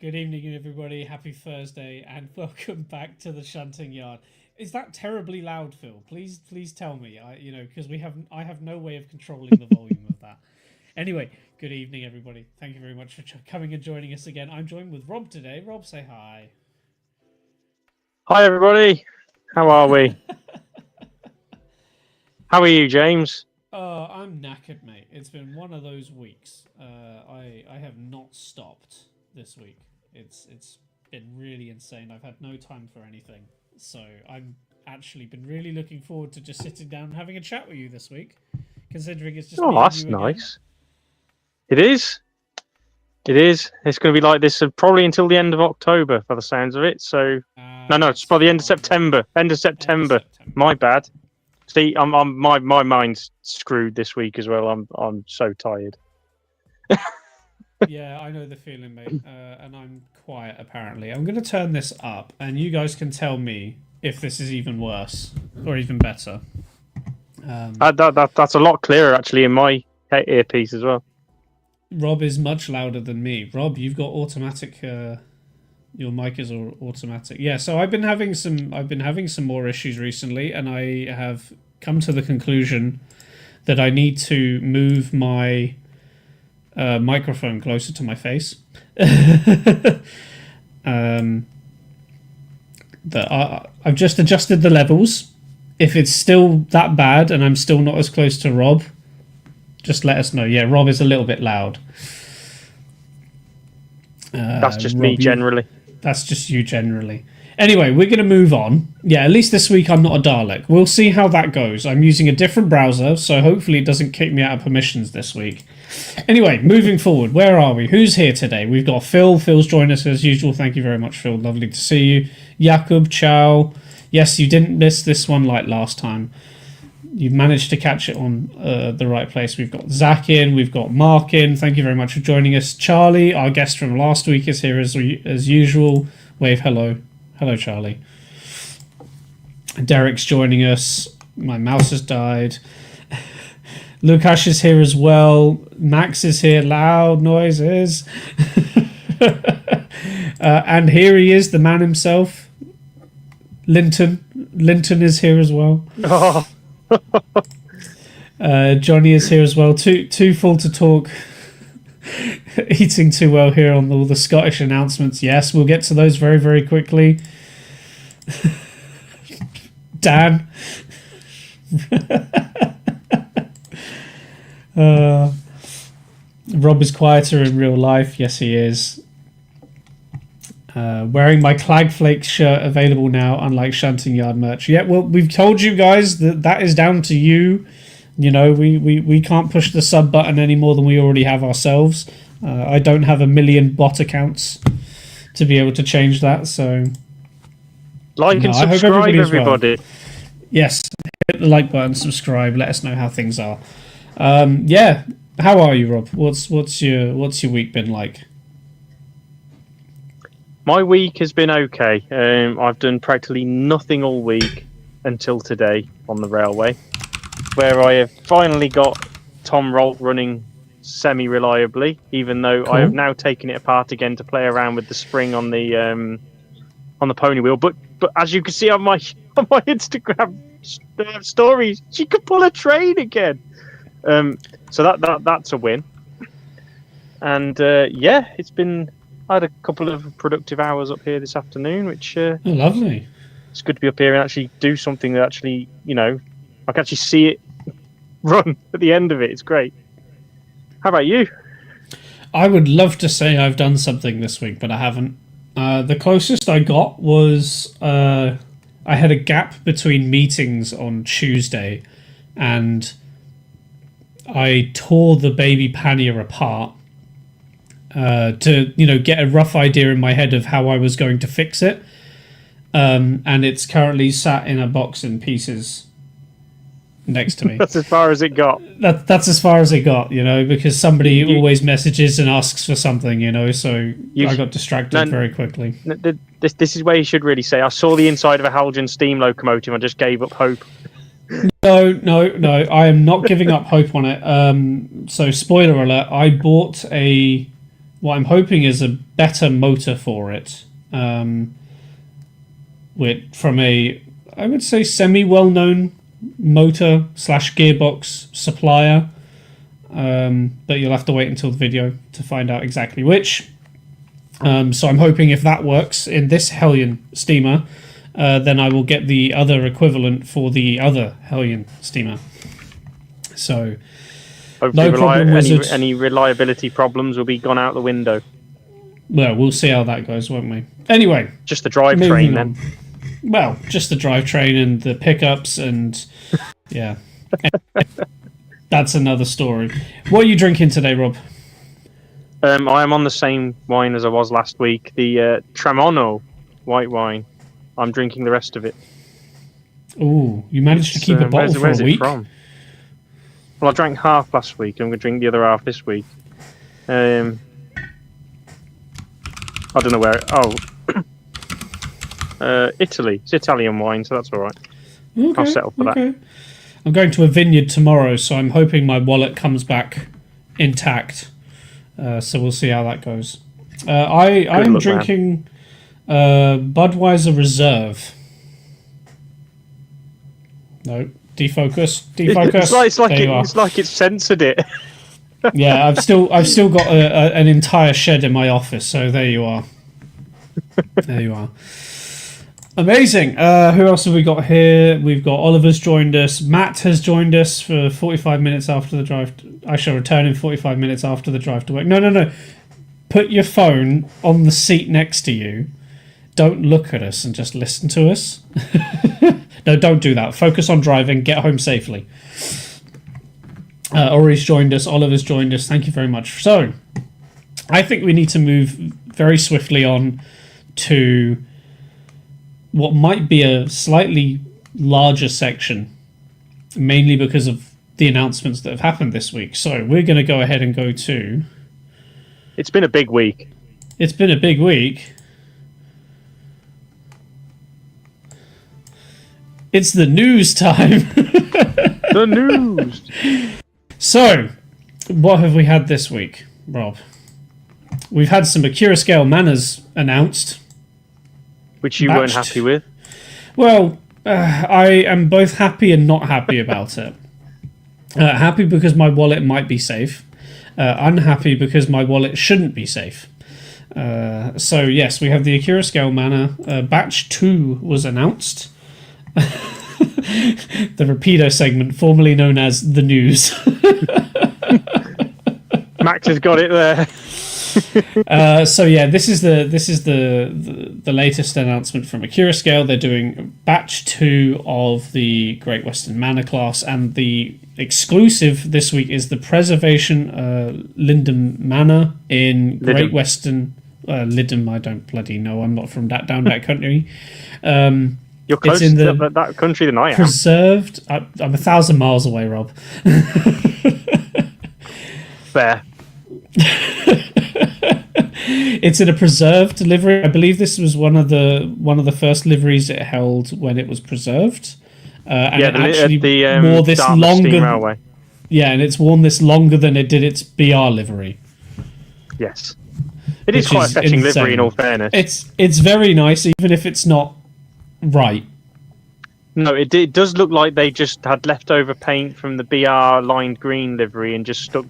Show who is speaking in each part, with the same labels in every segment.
Speaker 1: Good evening, everybody. Happy Thursday, and welcome back to the Shunting Yard. Is that terribly loud, Phil? Please tell me. Because I have no way of controlling the volume of that. Anyway, good evening, everybody. Thank you very much for coming and joining us again. I'm joined with Rob today. Rob, say hi.
Speaker 2: Hi, everybody. How are we? How are you, James?
Speaker 1: I'm knackered, mate. It's been one of those weeks. I have not stopped this week. It's been really insane. I've had no time for anything. So I'm actually been really looking forward to just sitting down and having a chat with you this week, considering it's just me and
Speaker 2: That's
Speaker 1: you again.
Speaker 2: nice. It is. It is. It's going to be like this probably until the end of October, by the sounds of it. So no, it's by the end of September. End of September. My bad. See, my mind's screwed this week as well. I'm so tired.
Speaker 1: Yeah, I know the feeling, mate. And I'm quiet, apparently. I'm going to turn this up, and you guys can tell me if this is even worse or even better.
Speaker 2: That's a lot clearer, actually, in my earpiece as well.
Speaker 1: Rob is much louder than me. Rob, you've got automatic. Your mic is automatic. Yeah, so I've been having some more issues recently, and I have come to the conclusion that I need to move my microphone closer to my face. I've just adjusted the levels. If it's still that bad and I'm still not as close to Rob, just let us know. Yeah, Rob is a little bit loud.
Speaker 2: That's just me generally.
Speaker 1: That's just you generally. Anyway, we're going to move on. Yeah, at least this week I'm not a Dalek. We'll see how that goes. I'm using a different browser, so hopefully it doesn't kick me out of permissions this week. Anyway, moving forward, where are we? Who's here today? We've got Phil. Phil's joined us as usual. Thank you very much, Phil. Lovely to see you. Jakub, ciao. Yes, you didn't miss this one like last time. You've managed to catch it on the right place. We've got Zach in. We've got Mark in. Thank you very much for joining us. Charlie, our guest from last week, is here as usual. Wave hello. Hello, Charlie. Derek's joining us. My mouse has died. Lukash is here as well. Max is here. Loud noises. And here he is, the man himself. Linton. Linton is here as well.
Speaker 2: Oh.
Speaker 1: Johnny is here as well. Too full to talk. Eating too well here on all the Scottish announcements. Yes, we'll get to those very, very quickly. Dan. Rob is quieter in real life. Yes, he is. Wearing my Clagflakes shirt, available now, unlike Shunting Yard merch. Yeah, well, we've told you guys that is down to you. You know, we can't push the sub button any more than we already have ourselves. I don't have 1 million bot accounts to be able to change that, so...
Speaker 2: Like and subscribe, everybody.
Speaker 1: Well. Yes, hit the like button, subscribe, let us know how things are. Yeah, how are you, Rob? What's your week been like?
Speaker 2: My week has been okay. I've done practically nothing all week until today on the railway, where I have finally got Tom Rolt running semi-reliably, even though cool. I have now taken it apart again to play around with the spring on the pony wheel. But as you can see on my Instagram stories, she could pull a train again. So that's a win. And yeah, I had a couple of productive hours up here this afternoon, which
Speaker 1: lovely.
Speaker 2: It's good to be up here and actually do something that actually, I can actually see it run at the end of it. It's great. How about you?
Speaker 1: I would love to say I've done something this week, but I haven't. The closest I got was I had a gap between meetings on Tuesday, and I tore the baby pannier apart to get a rough idea in my head of how I was going to fix it. And it's currently sat in a box in pieces next to me.
Speaker 2: That's as far as it got.
Speaker 1: That's as far as it got, because somebody always messages and asks for something, so I got distracted very quickly.
Speaker 2: This is where you should really say, I saw the inside of a halogen steam locomotive, I just gave up hope.
Speaker 1: No, I am not giving up hope on it. So spoiler alert, I bought what I'm hoping is a better motor for it, from a, I would say, semi-well-known motor / gearbox supplier. But you'll have to wait until the video to find out exactly which. So I'm hoping if that works in this Hellion steamer, then I will get the other equivalent for the other Hellion steamer. So
Speaker 2: Hopefully
Speaker 1: no problem, Wizard.
Speaker 2: any reliability problems will be gone out the window.
Speaker 1: Well, we'll see how that goes, won't we? Anyway.
Speaker 2: Just the drivetrain then.
Speaker 1: Well, just the drivetrain and the pickups and... yeah. That's another story. What are you drinking today, Rob?
Speaker 2: I am on the same wine as I was last week. The Tramono white wine. I'm drinking the rest of it.
Speaker 1: Ooh, you managed to keep a bottle for a week? It from?
Speaker 2: Well, I drank half last week. I'm going to drink the other half this week. I don't know where... Italy. It's Italian wine, so that's all right.
Speaker 1: Okay,
Speaker 2: I'll settle for that.
Speaker 1: I'm going to a vineyard tomorrow, so I'm hoping my wallet comes back intact. So we'll see how that goes. I'm drinking Budweiser Reserve. No, defocus.
Speaker 2: It's like it's censored it.
Speaker 1: Yeah, I've still got an entire shed in my office. So there you are. There you are. Amazing. Who else have we got here? We've got Oliver's joined us. Matt has joined us for 45 minutes after the drive. I shall return in 45 minutes after the drive to work. No. Put your phone on the seat next to you. Don't look at us and just listen to us. No, don't do that. Focus on driving. Get home safely. Ori's joined us. Oliver's joined us. Thank you very much. So, I think we need to move very swiftly on to what might be a slightly larger section, mainly because of the announcements that have happened this week. So we're going to go ahead and go to...
Speaker 2: It's been a big week.
Speaker 1: It's been a big week. It's the news time.
Speaker 2: The news.
Speaker 1: So, what have we had this week, Rob? We've had some Akira Scale Manors announced.
Speaker 2: Which you weren't happy with?
Speaker 1: Well, I am both happy and not happy about it. Happy because my wallet might be safe. Unhappy because my wallet shouldn't be safe. So, yes, we have the Akira Scale Manor. Batch 2 was announced. The Rapido segment, formerly known as The News.
Speaker 2: Max has got it there.
Speaker 1: So yeah, this is the latest announcement from Akira Scale. They're doing batch 2 of the Great Western Manor class, and the exclusive this week is the Preservation Lindum Manor in Great Western Lindum. I don't bloody know. I'm not from down that country.
Speaker 2: You're closer to that country than I am.
Speaker 1: Preserved. I'm 1,000 miles away, Rob.
Speaker 2: Fair.
Speaker 1: It's in a preserved livery. I believe this was one of the first liveries it held when it was preserved. And it actually wore this longer. Yeah, and it's worn this longer than it did its BR livery.
Speaker 2: Yes, it is quite a fetching livery. In all fairness,
Speaker 1: it's very nice, even if it's not right.
Speaker 2: No, it does look like they just had leftover paint from the BR lined green livery and just stuck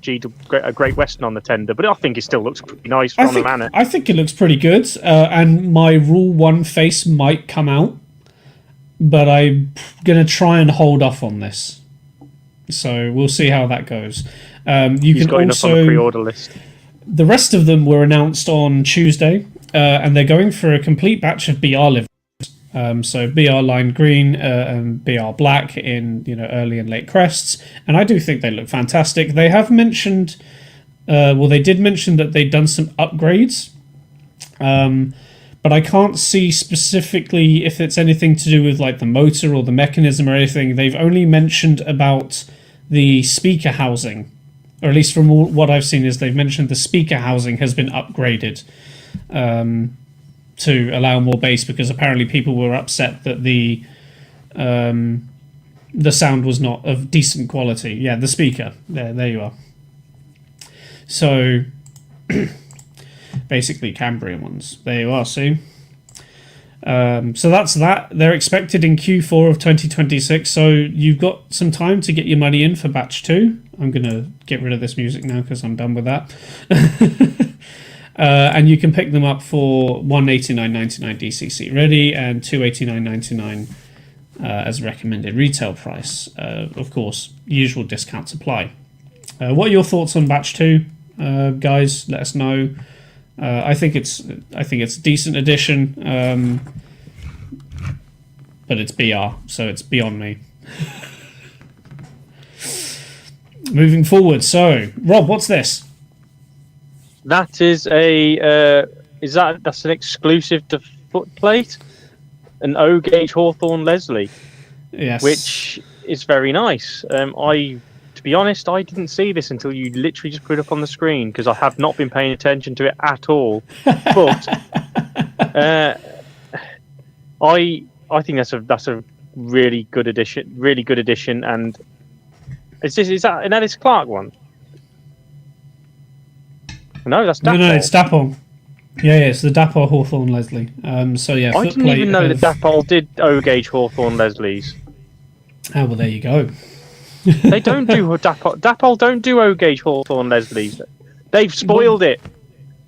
Speaker 2: a Great Western on the tender. But I think it still looks pretty nice from the manor. I think it looks pretty good. And my Rule 1 face might come out. But I'm going to try and hold off on this. So we'll see how that goes. You've got enough on the pre-order list. The rest of them were announced on Tuesday. And they're going for a complete batch of BR livery. So BR Line Green and BR Black in early and late crests, and I do think they look fantastic. They have mentioned, they did mention that they'd done some upgrades, but I can't see specifically if it's anything to do with like the motor or the mechanism or anything. They've only mentioned about the speaker housing, or at least from what I've seen is they've mentioned the speaker housing has been upgraded. To allow more bass, because apparently people were upset that the sound was not of decent quality. Yeah, the speaker. There you are. So
Speaker 1: basically Cambrian ones. There you are, see? So that's that. They're expected in Q4 of 2026, so you've got some time to get your money in for batch 2. I'm going to get rid of this music now because I'm done with that. And you can pick them up for $189.99 DCC ready and $289.99 as recommended retail price. Of course, usual discounts apply. What are your thoughts on batch 2, guys? Let us know. I think it's a decent addition, but it's BR, so it's beyond me. Moving forward, so Rob, what's this?
Speaker 2: That is that's an exclusive to footplate, an O gauge Hawthorne Leslie.
Speaker 1: Yes,
Speaker 2: which is very nice. To be honest, I didn't see this until you literally just put it up on the screen because I have not been paying attention to it at all. But I think that's a really good addition. And is that an Ellis Clark one? No, that's Dapol.
Speaker 1: No, it's Dapol. Yeah, it's the Dapol Hawthorne Leslie. So yeah,
Speaker 2: I didn't even know that Dapol did O gauge Hawthorne Leslies.
Speaker 1: Oh well, there you go.
Speaker 2: They don't do Dapol don't do O gauge Hawthorne Leslies. They've spoiled it.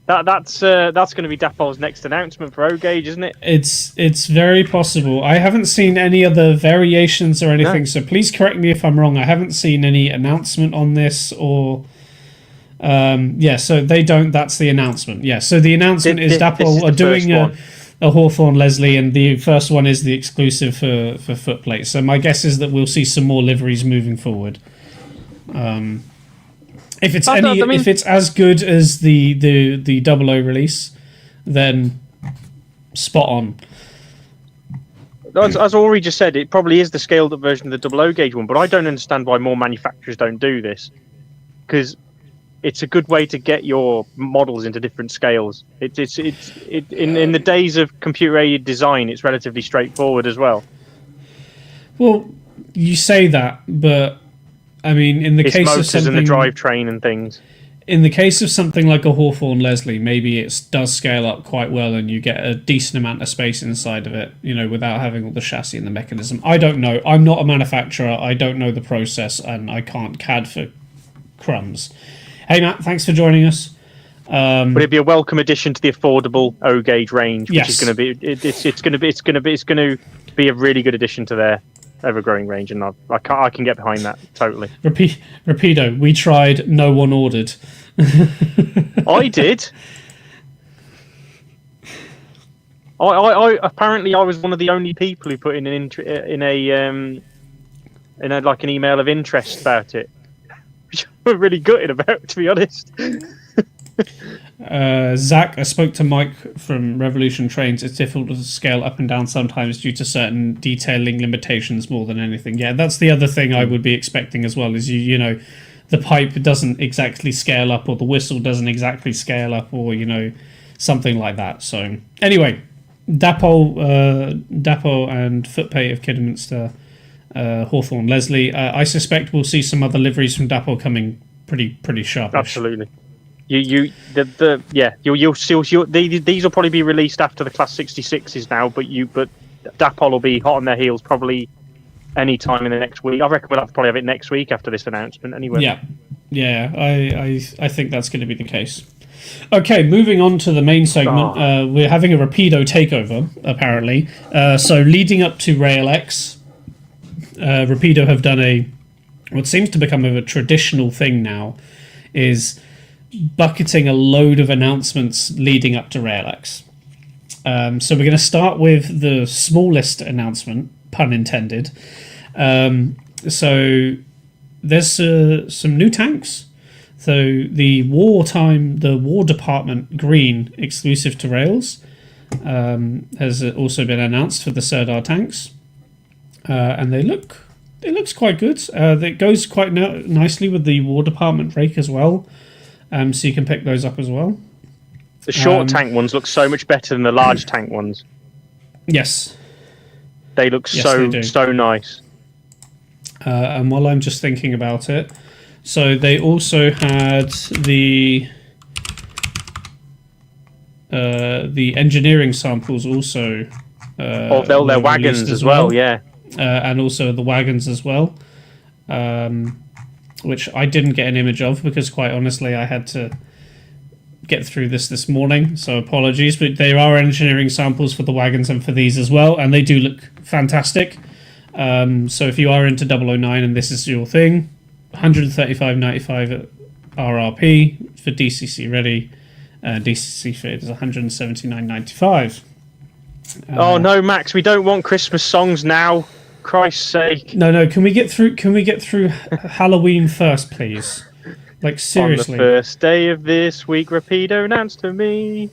Speaker 2: That's going to be Dapol's next announcement for O gauge, isn't it?
Speaker 1: It's very possible. I haven't seen any other variations or anything, so please correct me if I'm wrong. I haven't seen any announcement on this or. So they don't. That's the announcement. Yeah, so the announcement is Dapol are doing a Hawthorne Leslie, and the first one is the exclusive for footplate. So my guess is that we'll see some more liveries moving forward. If it's as good as the 00 release, then spot on.
Speaker 2: As Ori just said, it probably is the scaled up version of the 00 gauge one, but I don't understand why more manufacturers don't do this, because it's a good way to get your models into different scales. In the days of computer-aided design, it's relatively straightforward as well.
Speaker 1: Well, you say that, but I mean, in the case of something,
Speaker 2: and the drivetrain and things.
Speaker 1: In the case of something like a Hawthorne Leslie, maybe it does scale up quite well, and you get a decent amount of space inside of it, without having all the chassis and the mechanism. I don't know. I'm not a manufacturer. I don't know the process, and I can't CAD for crumbs. Hey Matt, thanks for joining us.
Speaker 2: But it'd be a welcome addition to the affordable O gauge range, which is going to be it's going to be a really good addition to their ever-growing range, and I can get behind that totally.
Speaker 1: Rapido, we tried, no one ordered.
Speaker 2: I did. I apparently I was one of the only people who put in an email of interest about it. We're really gutted about, to be honest.
Speaker 1: Zach, I spoke to Mike from Revolution Trains. It's difficult to scale up and down sometimes due to certain detailing limitations more than anything. Yeah, that's the other thing I would be expecting as well, is the pipe doesn't exactly scale up, or the whistle doesn't exactly scale up, or something like that. So anyway, Dapol and Footpay of Kidderminster, Hawthorne Leslie. I suspect we'll see some other liveries from Dapol coming pretty sharpish.
Speaker 2: Absolutely. You'll these will probably be released after the Class 66s now, but Dapol will be hot on their heels probably any time in the next week. I reckon we'll probably have it next week after this announcement anyway.
Speaker 1: Yeah, I think that's going to be the case. Okay, moving on to the main segment. We're having a Rapido takeover, apparently. So leading up to RailX, Rapido have done what seems to become a traditional thing now, is bucketing a load of announcements leading up to RailX. So we're going to start with the smallest announcement, pun intended. So there's some new tanks. So the War Department Green exclusive to Rails has also been announced for the Sirdar tanks, and it looks quite good. It goes quite nicely with the War Department rake as well, so you can pick those up as well.
Speaker 2: The short tank ones look so much better than the large tank ones.
Speaker 1: Yes,
Speaker 2: they look so nice.
Speaker 1: And while I'm just thinking about it, so they also had the the engineering samples also.
Speaker 2: Or their
Speaker 1: were
Speaker 2: wagons
Speaker 1: released
Speaker 2: as well, yeah.
Speaker 1: And also the wagons as well, which I didn't get an image of because, quite honestly, I had to get through this morning, so apologies. But there are engineering samples for the wagons and for these as well, and they do look fantastic. So if you are into 009 and this is your thing, 135.95 at RRP for DCC ready. DCC fit is 179.95.
Speaker 2: Oh no, Max, we don't want Christmas songs now. Christ's sake.
Speaker 1: No. Can we get through Halloween first, please? Like, seriously.
Speaker 2: On the first day of this week, Rapido announced to me.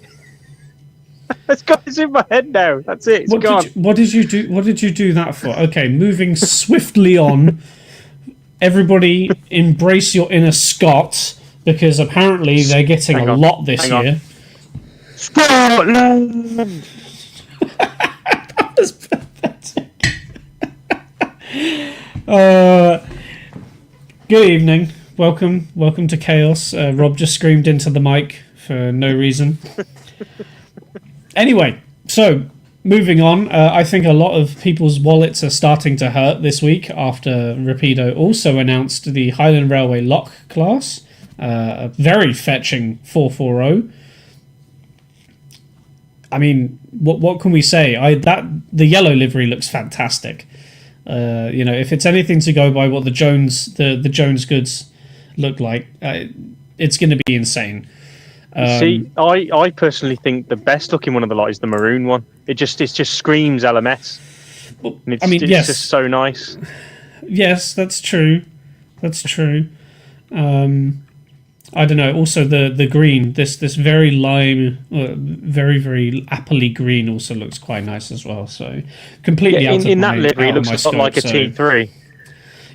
Speaker 2: It's in my head now. That's it. It's gone.
Speaker 1: What did you do? What did you do that for? Okay, moving swiftly on. Everybody, embrace your inner Scot, because apparently they're getting a lot this year.
Speaker 2: Scotland.
Speaker 1: That was pathetic. Good evening. Welcome to Chaos. Rob just screamed into the mic for no reason. Anyway, so moving on, I think a lot of people's wallets are starting to hurt this week after Rapido also announced the Highland Railway Lock class, a very fetching 440. I mean, what can we say? The yellow livery looks fantastic. If it's anything to go by what the Jones goods look like, it's going to be insane.
Speaker 2: I personally think the best looking one of the lot is the maroon one. It just screams LMS.
Speaker 1: Well,
Speaker 2: It's just so nice.
Speaker 1: Yes, that's true. I don't know. Also, the green, this very lime, very very appley green, also looks quite nice as well. So completely out of my
Speaker 2: that livery, it looks a lot like a T3.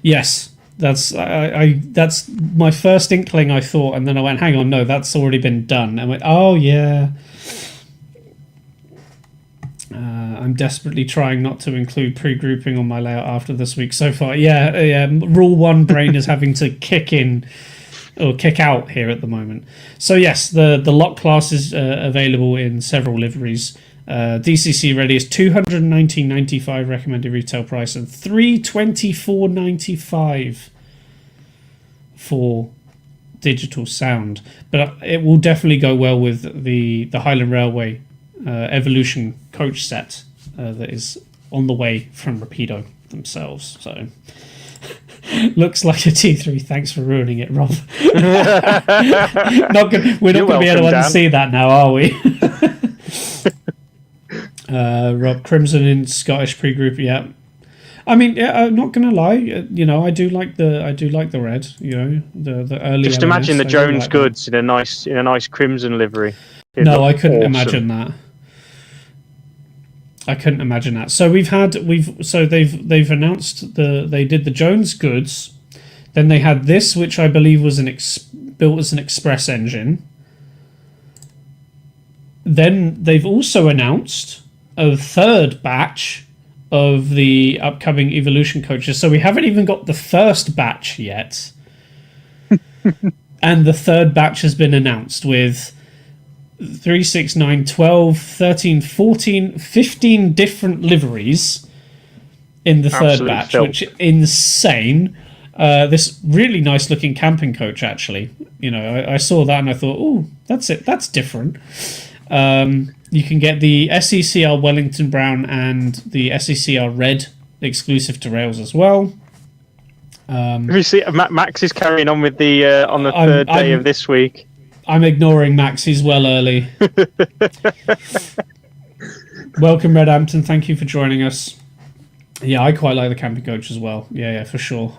Speaker 1: Yes. That's my first inkling. I thought, and then I went, "Hang on, no, that's already been done." I went, "Oh yeah." I'm desperately trying not to include pre-grouping on my layout after this week so far. Yeah. Rule 1 brain is having to kick in or kick out here at the moment. So yes, the lock class is available in several liveries. DCC ready is $219.95 recommended retail price and $324.95 for digital sound. But it will definitely go well with the Highland Railway Evolution coach set that is on the way from Rapido themselves. So looks like a T3. Thanks for ruining it, Rob. We're not going to be able to unsee that now, are we? Rob Crimson in Scottish pre-group, yeah. I mean, yeah, I'm not gonna lie. I do like the red. The early.
Speaker 2: Just imagine the Jones goods in a nice crimson livery.
Speaker 1: No, I couldn't imagine that. So they've announced they did the Jones goods, then they had this, which I believe was built as an express engine. Then they've also announced a third batch of the upcoming Evolution coaches. So we haven't even got the first batch yet. And the third batch has been announced with 3, 6, 9, 12, 13, 14, 15 different liveries in the third batch, which is insane. This really nice looking camping coach, actually. I saw that and I thought, oh, that's it. That's different. You can get the SECR Wellington Brown and the SECR Red exclusive to Rails as well.
Speaker 2: You see, Max is carrying on with the on the third day of this week.
Speaker 1: I'm ignoring Max. He's well early. Welcome, Red Hampton. Thank you for joining us. Yeah, I quite like the camping coach as well. Yeah, for sure.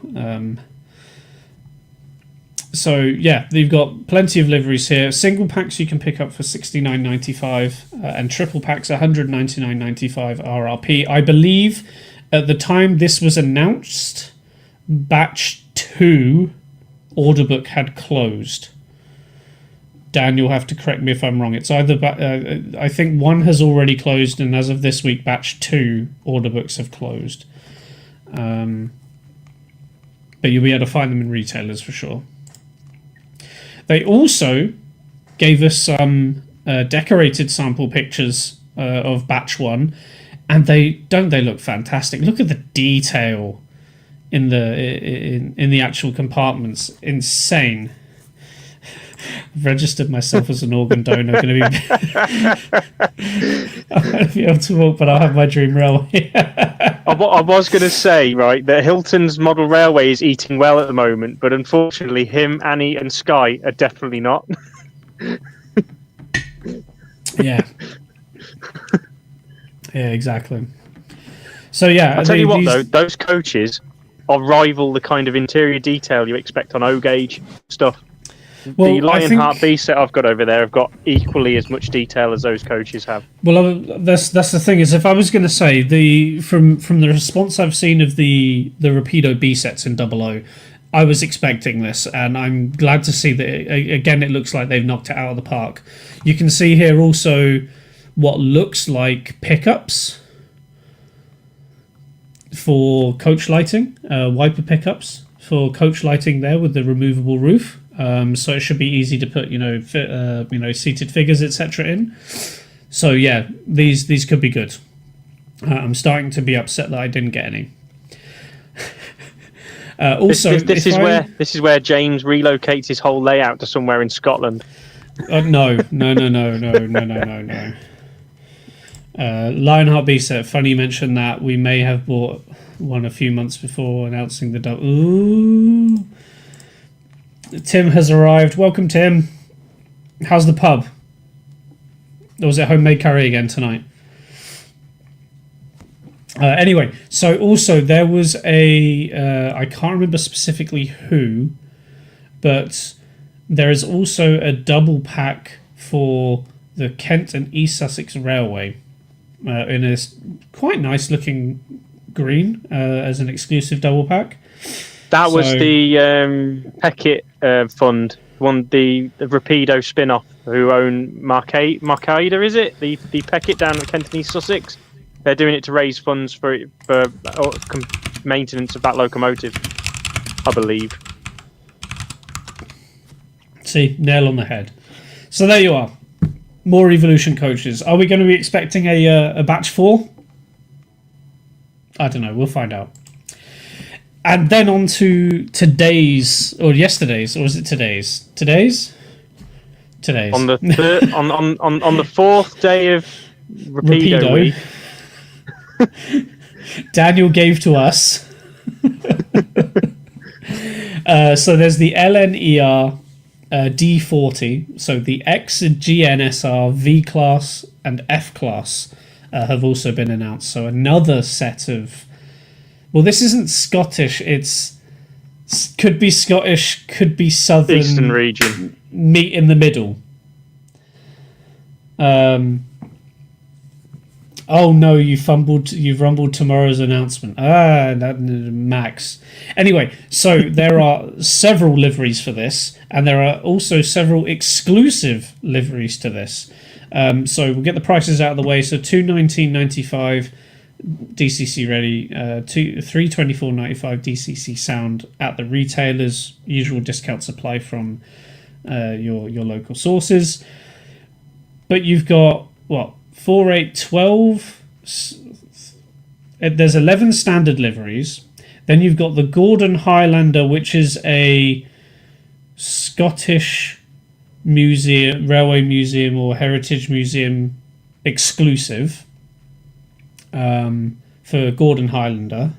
Speaker 1: So yeah, they've got plenty of liveries here. Single packs you can pick up for $69.95 and triple packs $199.95 RRP. I believe at the time this was announced, batch 2 order book had closed. Dan, you'll have to correct me if I'm wrong. It's either I think 1 has already closed, and as of this week, batch 2 order books have closed. But you'll be able to find them in retailers for sure. They also gave us some decorated sample pictures of batch 1, and they look fantastic. Look at the detail in the actual compartments. Insane. I've registered myself as an organ donor. I'm going to be able to walk, but I'll have my dream railway.
Speaker 2: I was going to say, right, that Hilton's model railway is eating well at the moment, but unfortunately him, Annie and Sky are definitely not.
Speaker 1: Yeah. Yeah, exactly. So yeah,
Speaker 2: I'll tell you what though, those coaches are rival the kind of interior detail you expect on O-gauge stuff. Well, the Lionheart B set I've got over there have got equally as much detail as those coaches have.
Speaker 1: Well, that's the thing, is if I was going to say from the response I've seen of the Rapido B sets in 00, I was expecting this, and I'm glad to see that again it looks like they've knocked it out of the park. You can see here also what looks like pickups for coach lighting, wiper pickups for coach lighting there with the removable roof. So it should be easy to put, seated figures, etc. in. So yeah, these could be good. I'm starting to be upset that I didn't get any. Also,
Speaker 2: this is where James relocates his whole layout to somewhere in Scotland.
Speaker 1: No. Lionheart B set. Funny you mentioned that. We may have bought one a few months before announcing the double. Ooh. Tim has arrived. Welcome, Tim. How's the pub? Or was it homemade curry again tonight? Anyway, so also there was I can't remember specifically who, but there is also a double pack for the Kent and East Sussex Railway in a quite nice looking green as an exclusive double pack.
Speaker 2: That was the Peckett Fund, the Rapido spin-off, who own Marcaida, is it? The Peckett down at Kent and East Sussex. They're doing it to raise funds for maintenance of that locomotive, I believe.
Speaker 1: See, nail on the head. So there you are. More Evolution coaches. Are we going to be expecting a batch 4? I don't know. We'll find out. And then on to today's, or yesterday's, or is it today's? Today's. On
Speaker 2: the on the 4th day of Rapido week.
Speaker 1: Daniel gave to us. So there's the LNER D40. So the X GNSR V class and F class have also been announced. So another set of. Well, this isn't Scottish. It's could be Scottish, could be Southern.
Speaker 2: Eastern region.
Speaker 1: Meet in the middle. Oh no, you've rumbled tomorrow's announcement. Max. Anyway, so there are several liveries for this, and there are also several exclusive liveries to this. So we'll get the prices out of the way. So $219.95 DCC ready, $324.95 DCC sound at the retailers. Usual discounts apply from your local sources. But you've got what? 4, 8, 12. There's 11 standard liveries. Then you've got the Gordon Highlander, which is a Scottish museum, railway museum or heritage museum exclusive for Gordon Highlander.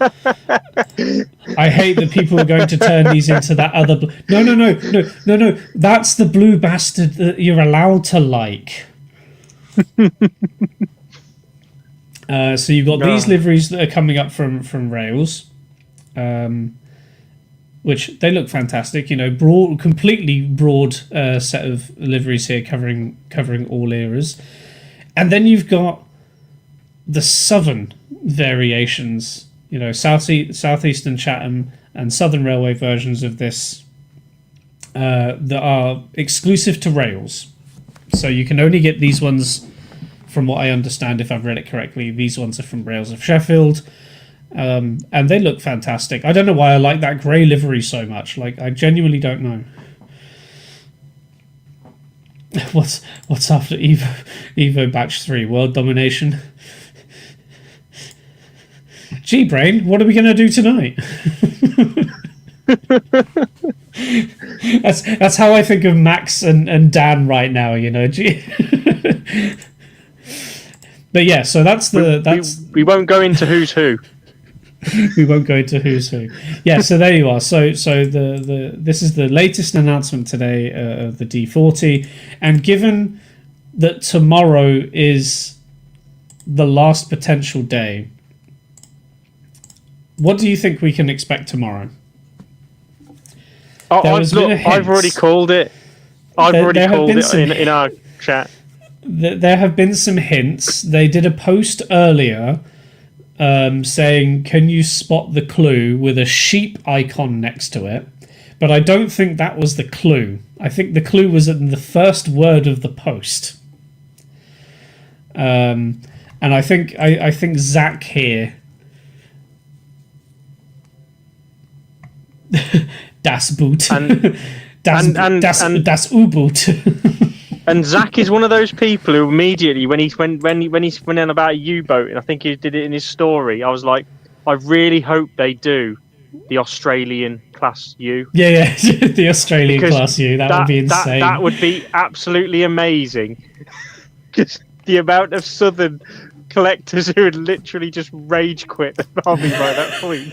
Speaker 1: I hate that people are going to turn these into that other. No. That's the blue bastard that you're allowed to like. So you've got these liveries that are coming up from Rails, which they look fantastic. You know, completely broad set of liveries here covering all eras, and then you've got the southern variations. You know, southeastern Chatham and Southern Railway versions of this that are exclusive to Rails. So you can only get these ones, from what I understand, if I've read it correctly. These ones are from Rails of Sheffield, and they look fantastic. I don't know why I like that grey livery so much. Like, I genuinely don't know. What's after Evo Batch 3? World domination. Gee, Brain, what are we going to do tonight? That's how I think of Max and Dan right now, you know. But yeah, so
Speaker 2: we won't go into who's who.
Speaker 1: We won't go into who's who. Yeah, so there you are. So this is the latest announcement today of the D40, and given that tomorrow is the last potential day, what do you think we can expect tomorrow?
Speaker 2: I've already called it. I've already called it in our chat.
Speaker 1: There have been some hints. They did a post earlier saying, can you spot the clue with a sheep icon next to it? But I don't think that was the clue. I think the clue was in the first word of the post. And I think Zach here... Das Boot. Das U-Boot.
Speaker 2: And Zach is one of those people who immediately, when he went on about a U-boat, and I think he did it in his story, I was like, I really hope they do the Australian Class U.
Speaker 1: Yeah, the Australian Class U. That would be insane.
Speaker 2: That would be absolutely amazing. Just the amount of Southern collectors who would literally just rage quit the army by that point.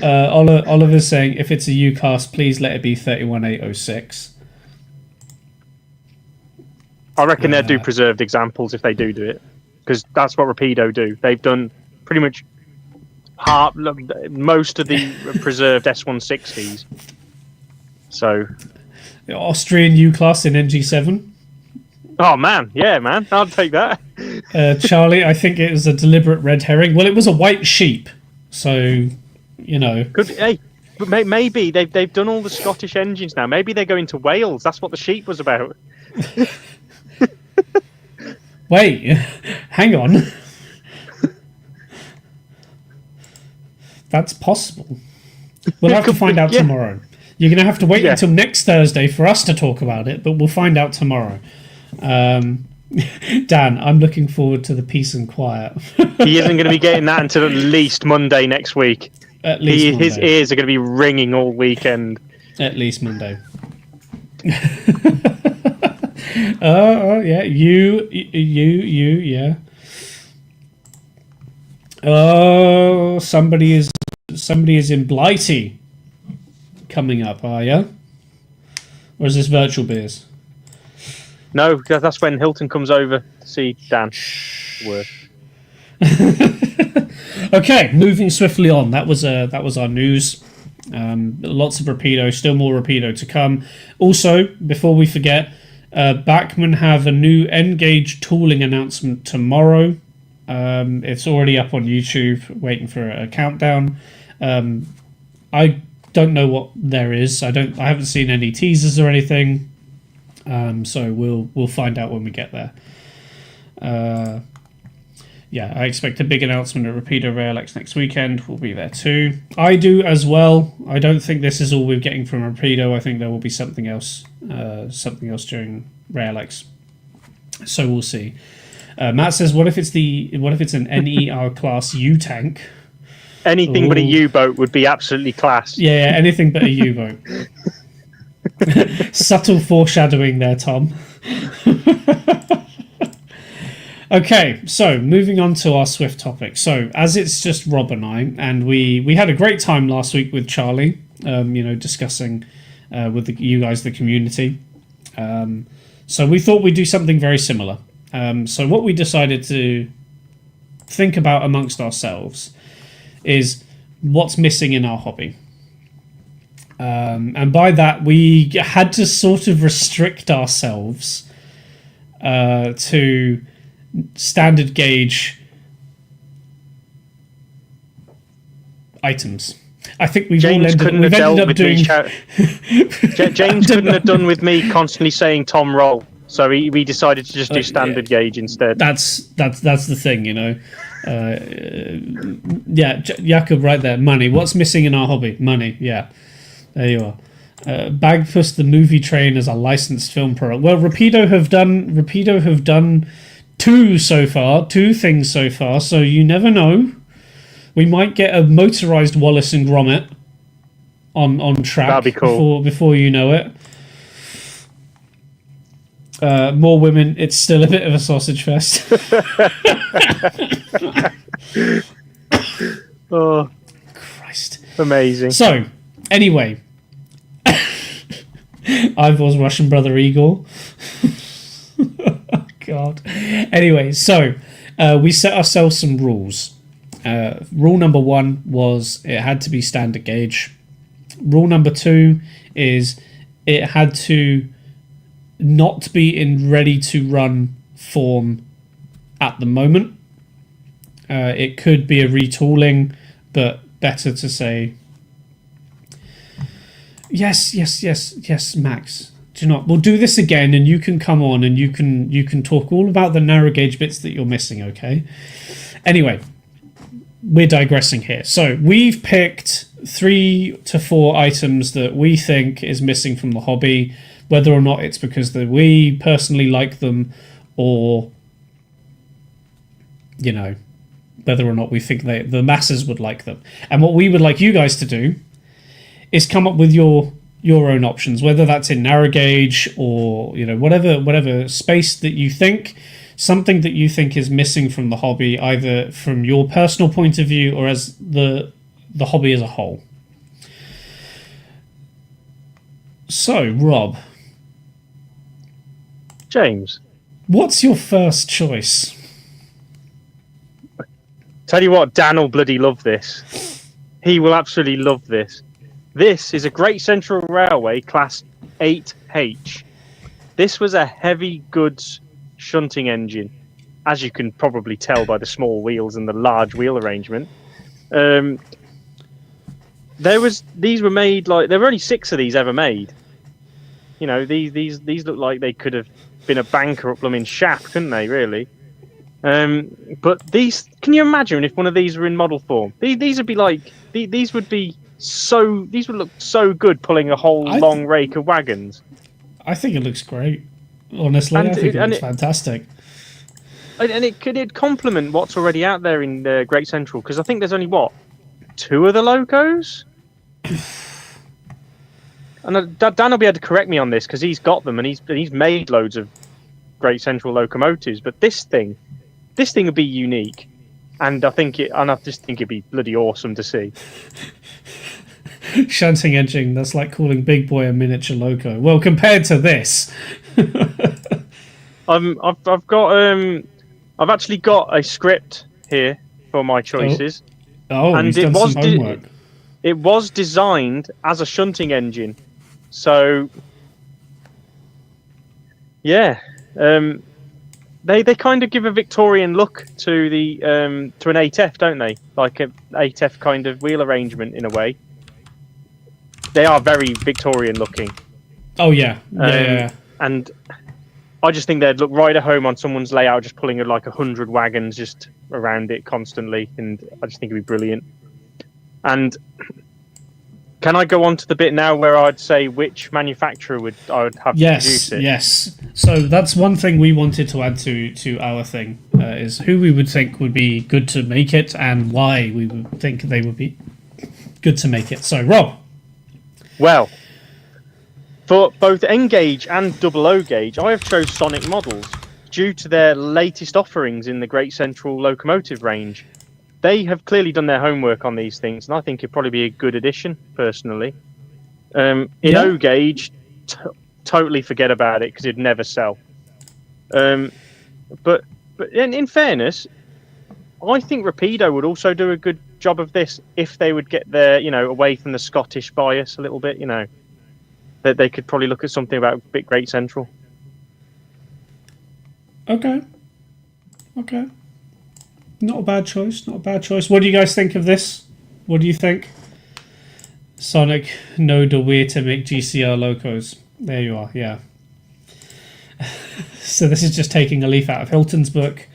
Speaker 1: Oliver's saying, if it's a U-Class, please let it be 31806.
Speaker 2: I reckon they'll do preserved examples if they do it, because that's what Rapido do. They've done pretty much most of the preserved S160s. So,
Speaker 1: Austrian U-Class in NG7.
Speaker 2: Oh man, yeah, man, I'll take that.
Speaker 1: Charlie, I think it was a deliberate red herring. Well, it was a white sheep, so you know.
Speaker 2: But maybe they've done all the Scottish engines now. Maybe they're going to Wales. That's what the sheep was about.
Speaker 1: Wait, hang on. That's possible. We'll have to find out tomorrow. You're going to have to wait until next Thursday for us to talk about it, but we'll find out tomorrow. Dan, I'm looking forward to the peace and quiet.
Speaker 2: He isn't going to be getting that until at least Monday next week.
Speaker 1: At least Monday.
Speaker 2: His ears are going to be ringing all weekend.
Speaker 1: At least Monday. Oh yeah, you, yeah. Oh, somebody is in Blighty coming up, are you? Or is this virtual beers?
Speaker 2: No, that's when Hilton comes over to see Dan.
Speaker 1: Okay, moving swiftly on. That was our news. Lots of Rapido, still more Rapido to come. Also, before we forget, Bachmann have a new N-Gauge tooling announcement tomorrow. It's already up on YouTube, waiting for a countdown. I don't know what there is. I haven't seen any teasers or anything. So we'll find out when we get there. Yeah, I expect a big announcement at Rapido RailX next weekend. We'll be there too. I do as well. I don't think this is all we're getting from Rapido. I think there will be something else during RailX. So we'll see. Matt says, "What if it's an NER class U tank?"
Speaker 2: Anything but a U-boat would be absolutely class.
Speaker 1: Yeah, anything but a U-boat. Subtle foreshadowing there, Tom. Okay, so moving on to our Swift topic. So as it's just Rob and we had a great time last week with Charlie, discussing with you guys, the community. So we thought we'd do something very similar. So what we decided to think about amongst ourselves is what's missing in our hobby. And by that, we had to sort of restrict ourselves to standard gauge items. I think we've ended up doing.
Speaker 2: James couldn't have done with me constantly saying Tom roll, so we decided to just do standard gauge instead.
Speaker 1: That's the thing, you know. Jakob, right there. Money. What's missing in our hobby? Money. Yeah, there you are. Bagpuss the movie train as a licensed film product. Well, Rapido have done two things so far. So you never know. We might get a motorized Wallace and Gromit on track.
Speaker 2: That'd be cool.
Speaker 1: Before you know it. More women. It's still a bit of a sausage fest.
Speaker 2: Oh,
Speaker 1: Christ!
Speaker 2: Amazing.
Speaker 1: So, anyway. Ivor's Russian brother Igor. Oh, God. Anyway, so we set ourselves some rules. Rule number 1 was it had to be standard gauge. Rule number 2 is it had to not be in ready to run form at the moment. It could be a retooling, but better to say yes, Max. Do you not? We'll do this again, and you can come on and you can talk all about the narrow gauge bits that you're missing. Okay. Anyway, we're digressing here. So we've picked 3 to 4 items that we think is missing from the hobby, whether or not it's because that we personally like them, or whether or not we think the masses would like them. And what we would like you guys to do is come up with your own options, whether that's in narrow gauge or whatever space that you think, something that you think is missing from the hobby, either from your personal point of view or as the hobby as a whole. So, Rob,
Speaker 2: James,
Speaker 1: what's your first choice?
Speaker 2: Tell you what, Dan will bloody love this. He will absolutely love this. This is a Great Central Railway Class 8H. This was a heavy goods shunting engine, as you can probably tell by the small wheels and the large wheel arrangement. These were made there were only 6 of these ever made. These look like they could have been a banker up blooming shaft, couldn't they? Really. But these, can you imagine if one of these were in model form? These would be these would look so good pulling a whole long rake of wagons. I
Speaker 1: think it looks great. Honestly, I think it looks fantastic.
Speaker 2: And it'd complement what's already out there in Great Central, because I think there's only 2 of the locos. And Dan will be able to correct me on this because he's got them and he's made loads of Great Central locomotives. But this thing would be unique, and I just think it'd be bloody awesome to see.
Speaker 1: Shunting engine, that's like calling Bigboy a miniature loco. Well, compared to this,
Speaker 2: I've actually got a script here for my choices.
Speaker 1: And he's done some homework.
Speaker 2: It was designed as a shunting engine, so yeah. They kind of give a Victorian look to an 8F, don't they? Like an 8F kind of wheel arrangement in a way. They are very Victorian looking.
Speaker 1: Oh yeah, yeah.
Speaker 2: And I just think they'd look right at home on someone's layout, just pulling 100 wagons just around it constantly, and I just think it'd be brilliant. And can I go on to the bit now where I'd say which manufacturer I would have to produce it?
Speaker 1: Yes. So that's one thing we wanted to add to our thing, is who we would think would be good to make it and why we would think they would be good to make it. So, Rob.
Speaker 2: Well, for both N-gauge and double O gauge, I have chose Sonic models due to their latest offerings in the Great Central locomotive range. They have clearly done their homework on these things, and I think it'd probably be a good addition, personally. In O gauge, totally forget about it because it'd never sell. But in fairness, I think Rapido would also do a good job of this if they would get their, away from the Scottish bias a little bit. That they could probably look at something about Bit Great Central.
Speaker 1: Okay. Not a bad choice. What do you guys think of this? What do you think? Sonic know the way to make GCR locos. There you are, yeah. So this is just taking a leaf out of Hilton's book.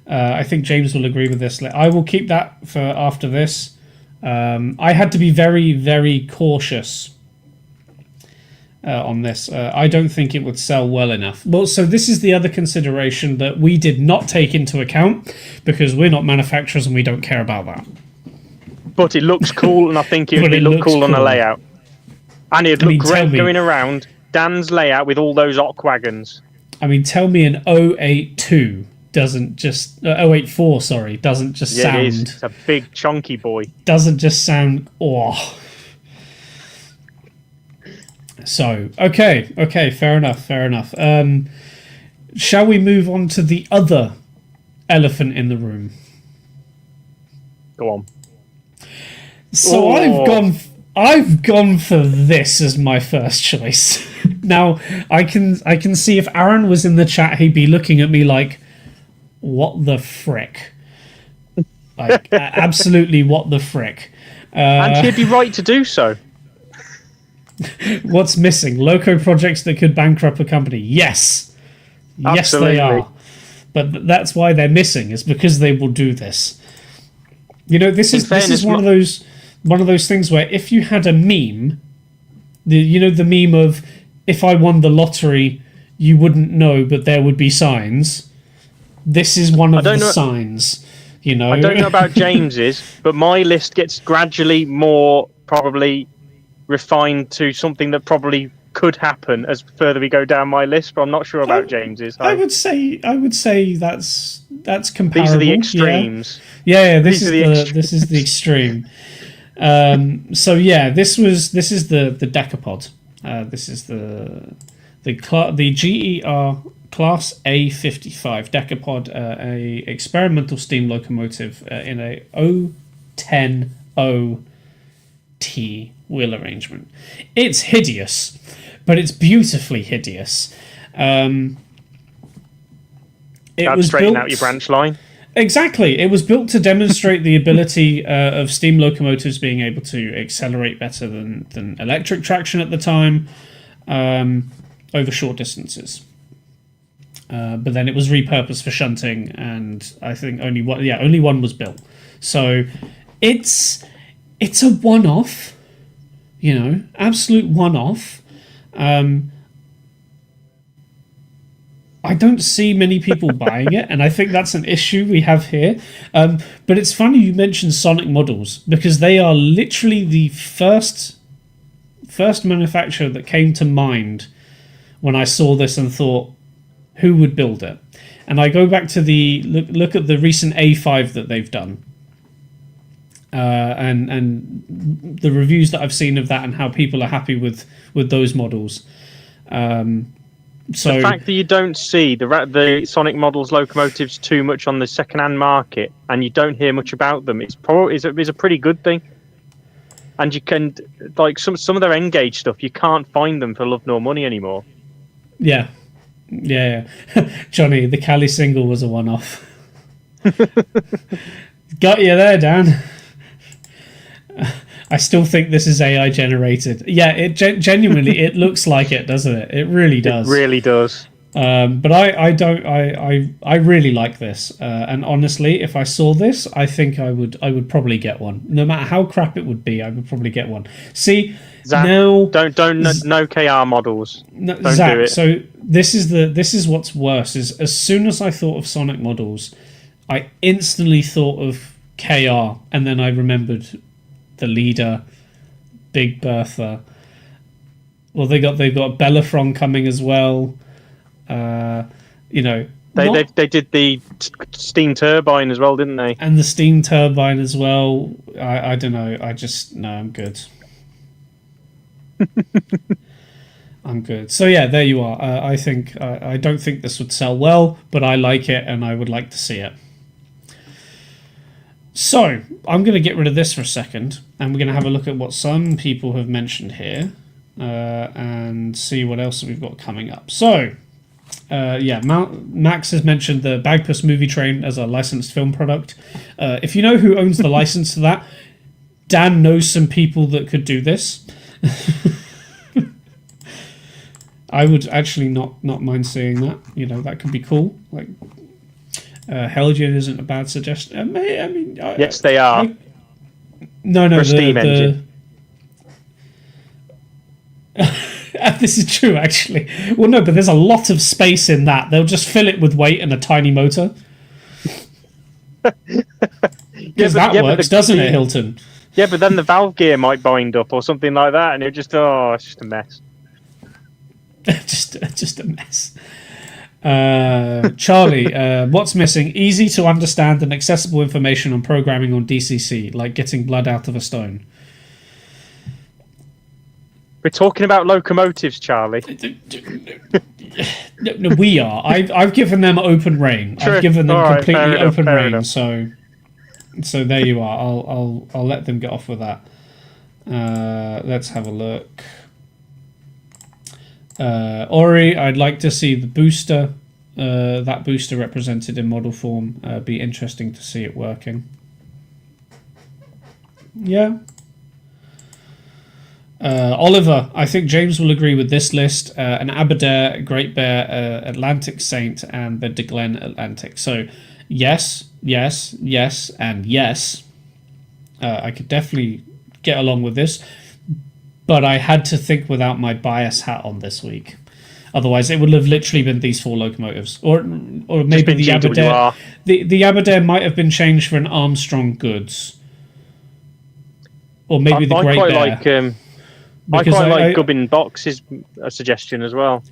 Speaker 1: I think James will agree with this. I will keep that for after this. I had to be very, very cautious on this. I don't think it would sell well enough. Well, so this is the other consideration that we did not take into account because we're not manufacturers and we don't care about that.
Speaker 2: But it looks cool, and I think it would look cool on a layout. And it'd look great going around Dan's layout with all those Ock wagons.
Speaker 1: I mean, tell me an 082 doesn't just... 084, sorry, doesn't just sound...
Speaker 2: It is. It's a big, chunky boy.
Speaker 1: Doesn't just sound... Oh. So, okay, fair enough. Shall we move on to the other elephant in the room?
Speaker 2: Go on.
Speaker 1: So I've gone for this as my first choice. Now, I can see if Aaron was in the chat, he'd be looking at me like, what the frick? Like, absolutely what the frick.
Speaker 2: And he'd be right to do so.
Speaker 1: What's missing? Loco projects that could bankrupt a company. Yes.
Speaker 2: Absolutely.
Speaker 1: Yes, they are. But that's why they're missing, is because they will do this. You know, this is one of those things where if you had a meme, the meme of if I won the lottery, you wouldn't know, but there would be signs. This is one of the signs. You know,
Speaker 2: I don't know about James's, but my list gets gradually more probably refined to something that probably could happen as further we go down my list, but I'm not sure about James's.
Speaker 1: I would say that's comparable.
Speaker 2: These are the extremes.
Speaker 1: Yeah, this is the extreme. So yeah, this is the Decapod. This is the GER Class A55 Decapod, a experimental steam locomotive in a 010 T wheel arrangement. It's hideous, but it's beautifully hideous. It was
Speaker 2: straighten
Speaker 1: built...
Speaker 2: out your branch line.
Speaker 1: Exactly. It was built to demonstrate the ability of steam locomotives being able to accelerate better than electric traction at the time over short distances. But then it was repurposed for shunting, and I think only one was built. So it's a one-off, absolute one-off. I don't see many people buying it, and I think that's an issue we have here. But it's funny you mentioned Sonic models, because they are literally the first manufacturer that came to mind when I saw this and thought, who would build it? And I go back to the look at the recent A5 that they've done, and the reviews that I've seen of that and how people are happy with those models. So
Speaker 2: the fact that you don't see the Sonic models locomotives too much on the second-hand market, and you don't hear much about them, is a pretty good thing. And you can, like, some of their N-gauge stuff, you can't find them for love nor money anymore.
Speaker 1: Yeah. Johnny, the Cali single was a one-off. Got you there, Dan. I still think this is AI generated. Yeah, it genuinely it looks like it, doesn't it? It really does.
Speaker 2: It really does.
Speaker 1: But I really like this. And honestly, if I saw this, I think I would probably get one. No matter how crap it would be, I would probably get one. See,
Speaker 2: Zach,
Speaker 1: now
Speaker 2: no KR models.
Speaker 1: No,
Speaker 2: don't
Speaker 1: Zach,
Speaker 2: do it.
Speaker 1: So this is what's worse, is as soon as I thought of Sonic models, I instantly thought of KR, and then I remembered the leader, Big Bertha. Well, they got Bellafron coming as well. They did the steam turbine as well, didn't they? And the steam turbine as well. I don't know. I'm good. I'm good. So yeah, there you are. I think I don't think this would sell well, but I like it and I would like to see it. So I'm going to get rid of this for a second, and we're going to have a look at what some people have mentioned here, and see what else we've got coming up. So, Max has mentioned the Bagpuss movie train as a licensed film product. If you know who owns the license to that, Dan knows some people that could do this. I would actually not mind seeing that. That could be cool. Like, Helgian isn't a bad suggestion.
Speaker 2: Yes, they are.
Speaker 1: No,
Speaker 2: for a steam engine.
Speaker 1: This is true, actually. Well, no, but there's a lot of space in that. They'll just fill it with weight and a tiny motor. Because that works, doesn't it, Hilton?
Speaker 2: Yeah, but then the valve gear might bind up or something like that, and it's just a mess.
Speaker 1: just a mess. Charlie, what's missing? Easy to understand and accessible information on programming on DCC, like getting blood out of a stone.
Speaker 2: We're talking about locomotives, Charlie.
Speaker 1: No, we are. I've given them open reign.
Speaker 2: True.
Speaker 1: I've given them
Speaker 2: All right,
Speaker 1: completely open reign.
Speaker 2: enough.
Speaker 1: So there you are. I'll let them get off with that. Let's have a look. Ori, I'd like to see the booster, that booster represented in model form. Be interesting to see it working. Yeah. Oliver, I think James will agree with this list. An Aberdare, Great Bear, Atlantic Saint, and the De Glen Atlantic. So, yes, and yes. I could definitely get along with this. But I had to think without my bias hat on this week. Otherwise, it would have literally been these four locomotives. Or maybe the Aberdare. The Aberdare might have been changed for an Armstrong Goods. Or maybe the Great Bear.
Speaker 2: I quite like Gubbin Box is a suggestion as well.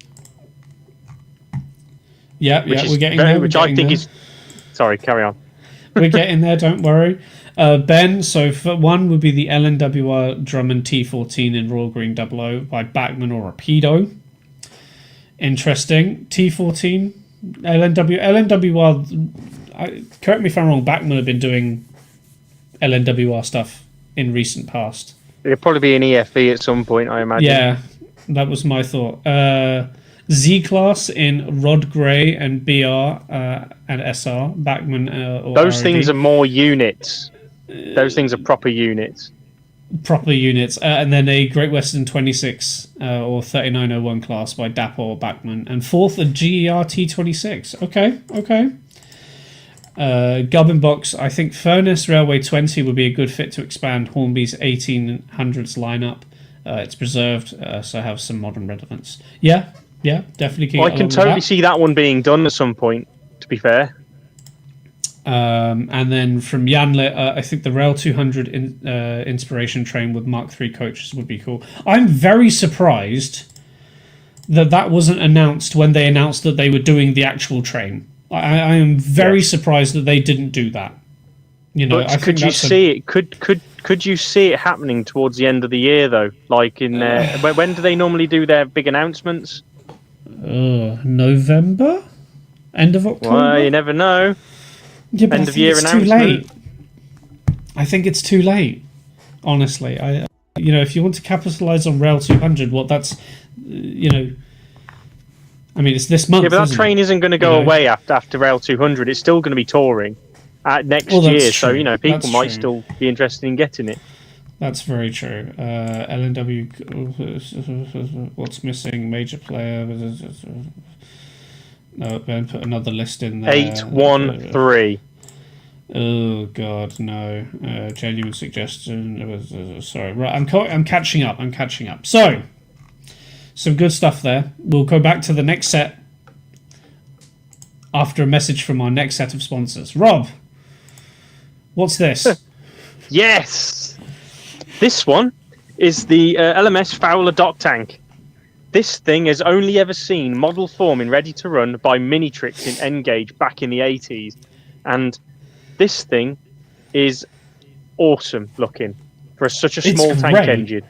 Speaker 1: Yeah, we're getting there.
Speaker 2: Which I think is... Sorry, carry on.
Speaker 1: We're getting there, don't worry. Ben, so for one would be the LNWR Drummond T14 in Royal Green 00 by Bachmann or Rapido. Interesting. T14, LNWR, correct me if I'm wrong, Bachmann have been doing LNWR stuff in recent past.
Speaker 2: It'll probably be an EFE at some point, I imagine.
Speaker 1: Yeah, that was my thought. Z-Class in Rod Grey and BR and SR. Bachmann or
Speaker 2: Those
Speaker 1: ROD.
Speaker 2: things are more units. Those things are proper units.
Speaker 1: Proper units. And then a Great Western 26 or 3901 class by Dapper or Bachmann. And fourth, a GER T26. Okay. Gubbin Box, I think Furness Railway 20 would be a good fit to expand Hornby's 1800s lineup. It's preserved, so have some modern relevance. Yeah, definitely.
Speaker 2: I can totally see that one being done at some point, to be fair.
Speaker 1: And then from Janle, I think the Rail 200 inspiration train with Mark III coaches would be cool. I'm very surprised that wasn't announced when they announced that they were doing the actual train. I am very surprised that they didn't do that. You know,
Speaker 2: but could you see it? Could you see it happening towards the end of the year though? Like in when do they normally do their big announcements?
Speaker 1: November, end of October.
Speaker 2: Well, you never know.
Speaker 1: Yeah, but
Speaker 2: end of year announcement.
Speaker 1: Too late. I think it's too late. Honestly, if you want to capitalize on Rail 200, that's. I mean, it's this month.
Speaker 2: Yeah, but that train isn't going to go away after Rail 200. It's still going to be touring next year. True. So, people might still be interested in getting it.
Speaker 1: That's very true. LNW, what's missing? Major player. No, Ben put another list in there.
Speaker 2: 813.
Speaker 1: Oh, God, no. Genuine suggestion. Sorry. Right, I'm catching up. So... some good stuff there. We'll go back to the next set after a message from our next set of sponsors. Rob, what's this?
Speaker 2: Yes! This one is the LMS Fowler Dock Tank. This thing has only ever seen model form in Ready to Run by Minitrix in N-Gage back in the 80s. And this thing is awesome looking for such a small tank engine.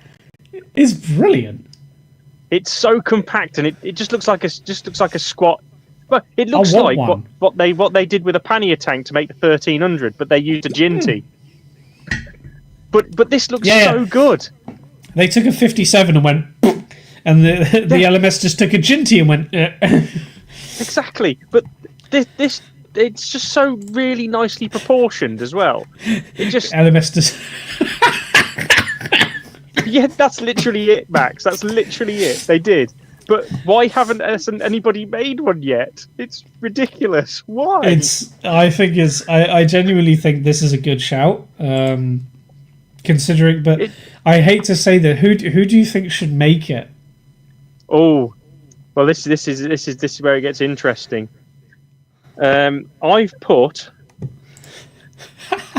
Speaker 1: It's brilliant.
Speaker 2: It's so compact, and it just looks like a squat. But it looks like what they did with a pannier tank to make the 1300, but they used a Ginty. But this looks so good.
Speaker 1: They took a 57 and went, and the LMS just took a Ginty and went.
Speaker 2: Exactly, but this it's just so really nicely proportioned as well. It just
Speaker 1: LMS just.
Speaker 2: Yeah, that's literally it, Max. That's literally it. They did. But why haven't anybody made one yet? It's ridiculous. Why?
Speaker 1: I genuinely think this is a good shout. Considering, but I hate to say that. Who do you think should make it?
Speaker 2: Oh, well, this is where it gets interesting. I've put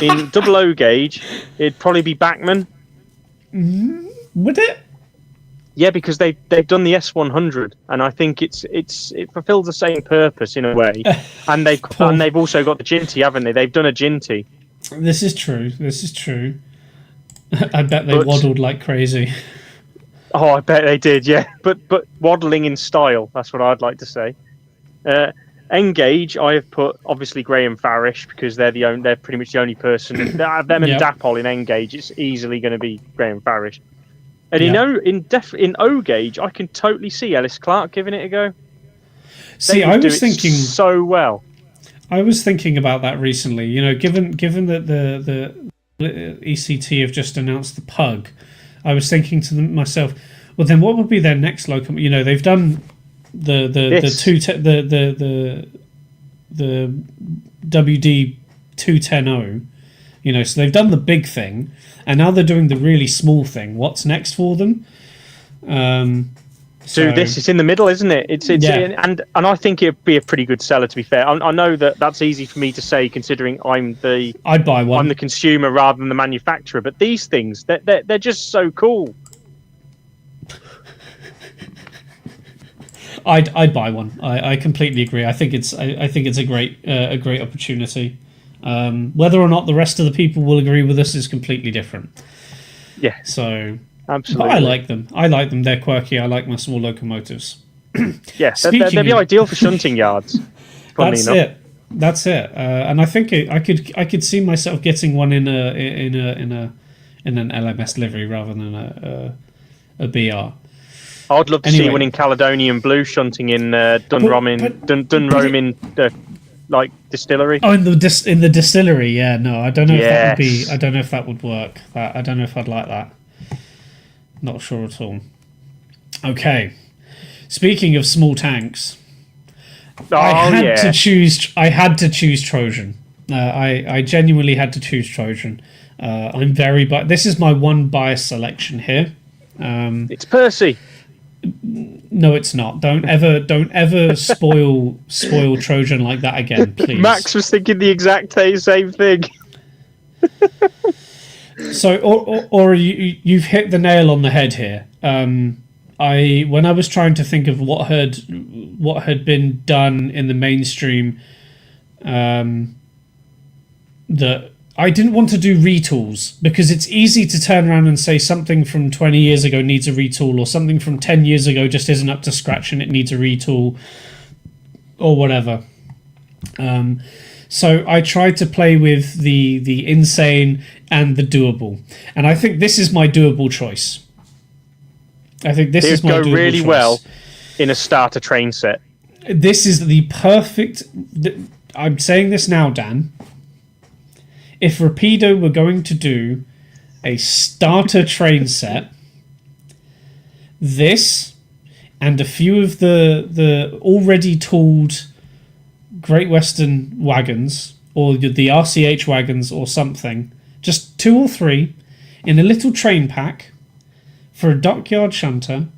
Speaker 2: in double O gauge. It'd probably be Bachmann.
Speaker 1: Would it?
Speaker 2: Yeah, because they've done the S100, and I think it fulfills the same purpose in a way. And they've also got the Ginty, haven't they? They've done a Ginty.
Speaker 1: This is true. I bet they waddled like crazy.
Speaker 2: Oh, I bet they did. Yeah, but waddling in style. That's what I'd like to say. Engage, I have put obviously Graham Farish because they're pretty much the only person. Them and Dapol in Engage, it's easily going to be Graham Farish. And in O gauge, I can totally see Ellis Clark giving it a go.
Speaker 1: See, I was thinking
Speaker 2: so well.
Speaker 1: I was thinking about that recently. You know, given that the ECT have just announced the Pug, I was thinking to myself, well, then what would be their next locomotive? You know, they've done the WD 210O. You know, so they've done the big thing, and now they're doing the really small thing. What's next for them?
Speaker 2: So this is in the middle, isn't it? And I think it'd be a pretty good seller. To be fair, I know that's easy for me to say, considering
Speaker 1: I'd buy one.
Speaker 2: I'm the consumer rather than the manufacturer. But these things, they're just so cool.
Speaker 1: I'd buy one. I completely agree. I think it's a great opportunity. Whether or not the rest of the people will agree with us is completely different.
Speaker 2: Yeah.
Speaker 1: So
Speaker 2: absolutely,
Speaker 1: but I like them. They're quirky. I like my small locomotives.
Speaker 2: Yeah, they'd be ideal for shunting yards.
Speaker 1: That's it. And I think I could see myself getting one in an LMS livery rather than a BR.
Speaker 2: I'd love to see one in Caledonian Blue shunting in Dunroman like distillery.
Speaker 1: Oh, in the distillery, yeah. No, I don't know if that would be. I don't know if that would work. I don't know if I'd like that. Not sure at all. Okay. Speaking of small tanks, I had to choose Trojan. I genuinely had to choose Trojan. I'm very this is my one bias selection here.
Speaker 2: It's Percy.
Speaker 1: No, it's not. Don't ever spoil Trojan like that again, please.
Speaker 2: Max was thinking the exact same thing.
Speaker 1: So, or you've hit the nail on the head here. When I was trying to think of what had been done in the mainstream, that I didn't want to do retools because it's easy to turn around and say something from 20 years ago needs a retool, or something from 10 years ago just isn't up to scratch and it needs a retool, or whatever. So I tried to play with the insane and the doable, and I think this is my doable choice. I think this is my doable choice. It would go really well
Speaker 2: in a starter train set.
Speaker 1: This is the perfect. I'm saying this now, Dan. If Rapido were going to do a starter train set, this and a few of the already tooled Great Western wagons, or the RCH wagons or something, just 2 or 3 in a little train pack for a dockyard shunter,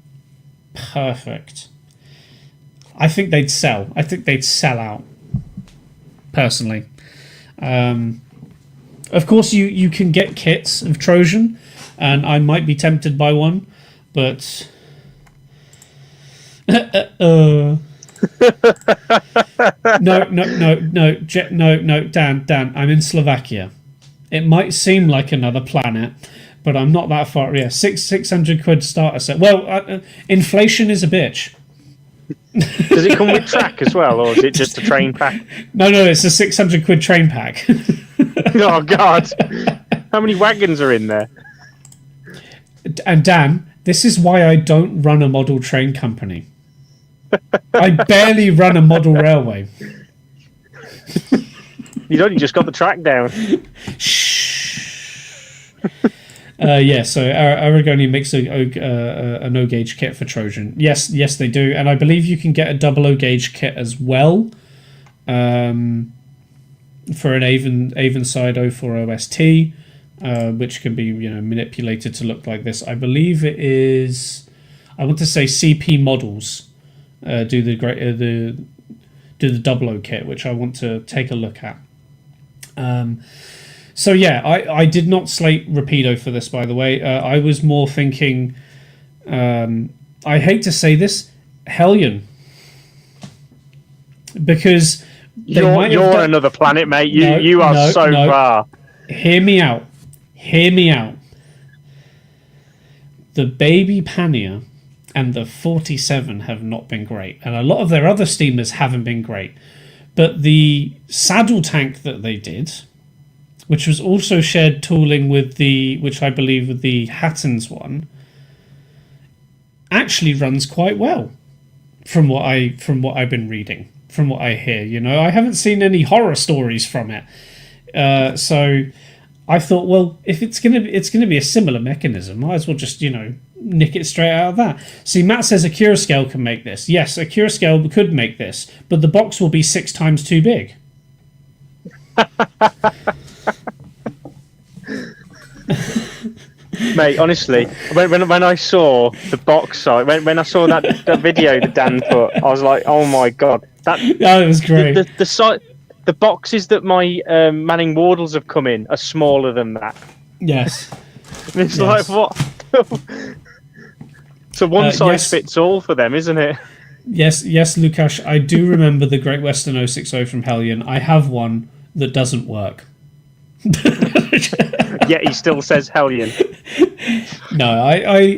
Speaker 1: perfect. I think they'd sell. I think they'd sell out, personally. Of course, you can get kits of Trojan, and I might be tempted by one, but no, Dan, I'm in Slovakia. It might seem like another planet, but I'm not that far. Yeah, 600 quid starter set. Well, inflation is a bitch.
Speaker 2: Does it come with track as well, or is it just a train pack?
Speaker 1: No, it's a 600 quid train pack.
Speaker 2: Oh, God. How many wagons are in there?
Speaker 1: And Dan, this is why I don't run a model train company. I barely run a model railway.
Speaker 2: You've only just got the track down.
Speaker 1: Shh. So Aragoni makes a no gauge kit for Trojan. Yes, they do, and I believe you can get a double O gauge kit as well, for an Avonside 04 OST, which can be manipulated to look like this. I believe I want to say CP Models do the Double O kit, which I want to take a look at. So yeah, I did not slate Rapido for this, by the way. I was more thinking, I hate to say this, Hellion. Because
Speaker 2: you're on another planet, mate. You are so far.
Speaker 1: Hear me out. The Baby Pania and the 47 have not been great, and a lot of their other steamers haven't been great. But the saddle tank that they did, which was also shared tooling with which I believe with the Hatton's one, actually runs quite well, from what I've been reading, from what I hear. I haven't seen any horror stories from it, so I thought, well, if it's gonna be a similar mechanism, might as well just nick it straight out of that. See, Matt says a Curascale can make this. Yes, a Curascale could make this, but the box will be 6 times too big.
Speaker 2: Mate, honestly, when I saw the box art, when I saw that video that Dan put, I was like, oh my god, that
Speaker 1: was great.
Speaker 2: The boxes that my Manning Wardles have come in are smaller than that.
Speaker 1: Yes.
Speaker 2: It's like, what? So one size fits all for them, isn't it?
Speaker 1: Yes, Lukash, I do remember the Great Western 060 from Hellion. I have one that doesn't work.
Speaker 2: Yet he still says Hellion.
Speaker 1: No,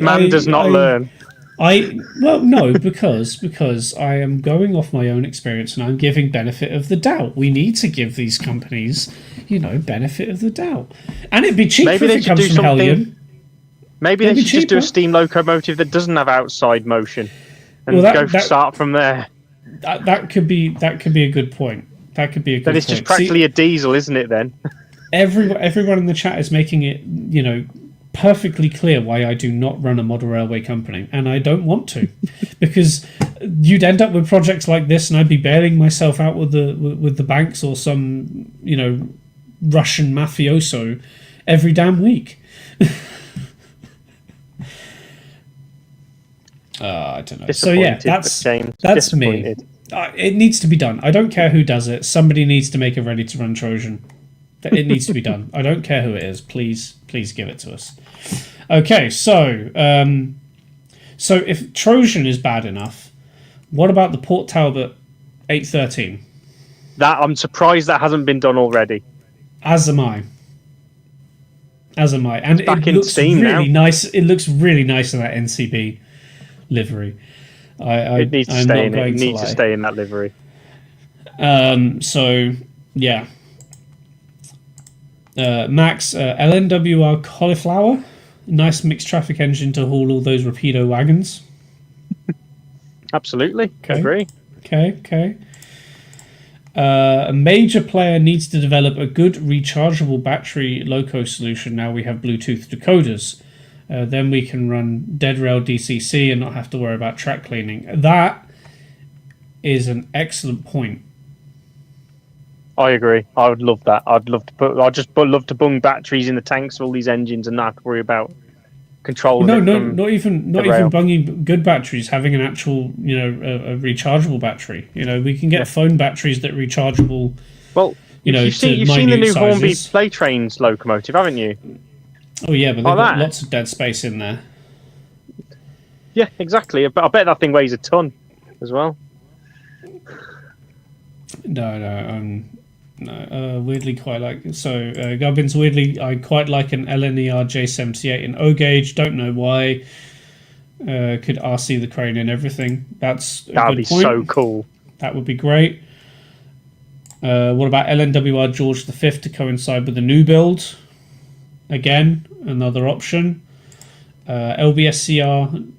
Speaker 2: Man does not learn.
Speaker 1: No, because I am going off my own experience and I'm giving benefit of the doubt. We need to give these companies, benefit of the doubt. And it'd be cheaper if it comes from Hellion.
Speaker 2: Maybe they should just do a steam locomotive that doesn't have outside motion and start from there.
Speaker 1: That could be a good point. That could be a good point.
Speaker 2: Then it's just practically a diesel, isn't it, then?
Speaker 1: Everyone in the chat is making it, perfectly clear why I do not run a model railway company, and I don't want to, because you'd end up with projects like this, and I'd be bailing myself out with the banks or some Russian mafioso every damn week. I don't know. So yeah, that's me. It needs to be done. I don't care who does it. Somebody needs to make a ready-to-run Trojan. It needs to be done. I don't care who it is. Please give it to us. Okay, so if Trojan is bad enough, what about the Port Talbot 813?
Speaker 2: That I'm surprised that hasn't been done already.
Speaker 1: As am I. And it looks
Speaker 2: Steam
Speaker 1: really
Speaker 2: now.
Speaker 1: nice. It looks really nice in that NCB livery.
Speaker 2: It needs to stay in it. It needs to stay in that livery.
Speaker 1: So yeah. Max, LNWR Cauliflower, nice mixed traffic engine to haul all those Rapido wagons.
Speaker 2: Absolutely,
Speaker 1: okay.
Speaker 2: Agree.
Speaker 1: Okay. A major player needs to develop a good rechargeable battery loco solution. Now we have Bluetooth decoders. Then we can run dead rail DCC and not have to worry about track cleaning. That is an excellent point.
Speaker 2: I agree. I would love that. I'd love to bung batteries in the tanks of all these engines and not have to worry about controlling.
Speaker 1: Not even bunging good batteries. Having an actual, a rechargeable battery. We can get phone batteries that are rechargeable.
Speaker 2: Well, you've seen the new Hornby Play Trains locomotive, haven't you?
Speaker 1: Oh yeah, but they've got lots of dead space in there.
Speaker 2: Yeah, exactly. I bet that thing weighs a ton as well.
Speaker 1: No, weirdly quite like Gubbins. Weirdly, I quite like an LNER J78 in O gauge. Don't know why. Could RC the crane and everything. That'd be
Speaker 2: so cool.
Speaker 1: That would be great. What about LNWR George V to coincide with the new build? Again, another option. LBSCR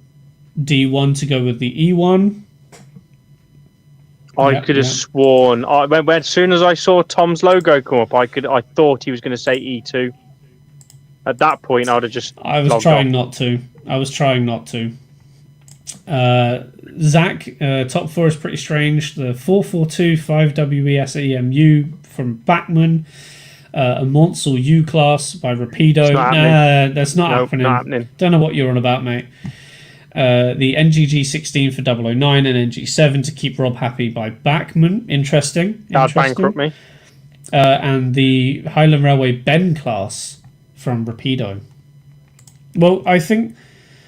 Speaker 1: D1 to go with the E1.
Speaker 2: I could have sworn. As soon as I saw Tom's logo come up, I thought he was going to say E2. At that point, I would have just.
Speaker 1: I was trying not to. Zach, top 4 is pretty strange. The 442 5WES EMU from Bachmann. A Monsell U class by Rapido.
Speaker 2: That's not
Speaker 1: happening.
Speaker 2: Not happening.
Speaker 1: Don't know what you're on about, mate. The NGG16 for 009 and NG7 to keep Rob happy by Bachmann. Interesting.
Speaker 2: That'd bankrupt me.
Speaker 1: And the Highland Railway Ben class from Rapido. Well, I think...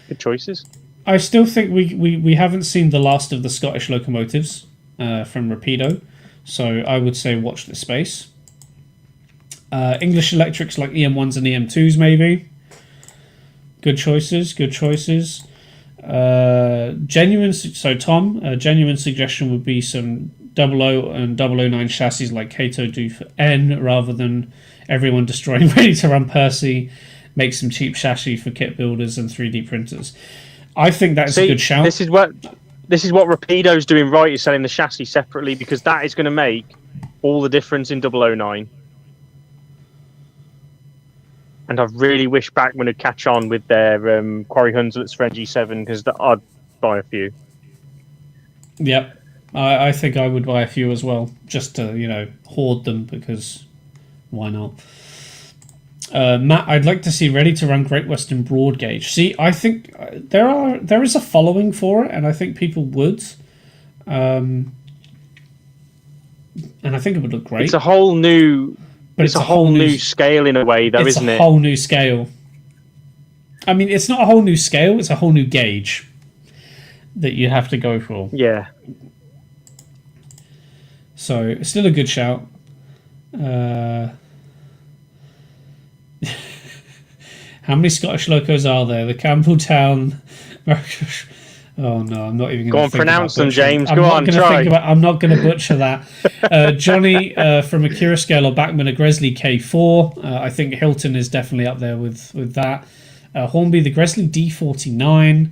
Speaker 2: Good choices.
Speaker 1: I still think we haven't seen the last of the Scottish locomotives from Rapido. So I would say watch this space. English electrics like EM1s and EM2s maybe. Good choices, good choices. Genuine suggestion would be some 00 and 009 chassis like Kato do for N, rather than everyone destroying ready to run Percy. Make some cheap chassis for kit builders and 3D printers. I think that's a good shout.
Speaker 2: This is what Rapido's doing right, is selling the chassis separately, because that is going to make all the difference in 009. And I really wish Bachmann would catch on with their Quarry Hunslets for NG7, because I'd buy a few.
Speaker 1: Yep. I think I would buy a few as well, just to, hoard them, because why not? Matt, I'd like to see ready to run Great Western broad gauge. See, I think there is a following for it, and I think people would. And I think it would look great.
Speaker 2: It's a whole new... But it's a whole new scale in a way, though, isn't it?
Speaker 1: It's a whole new scale. I mean, it's not a whole new scale, it's a whole new gauge that you have to go for.
Speaker 2: Yeah.
Speaker 1: So, it's still a good shout. How many Scottish locos are there? The Campbelltown... Oh no, I'm not even going to
Speaker 2: go on, pronounce them, James. Go on,
Speaker 1: try. I'm not going to butcher that. Johnny from Akira Scale or Bachmann, a Gresley K4. I think Hilton is definitely up there with that. Hornby, the Gresley D49.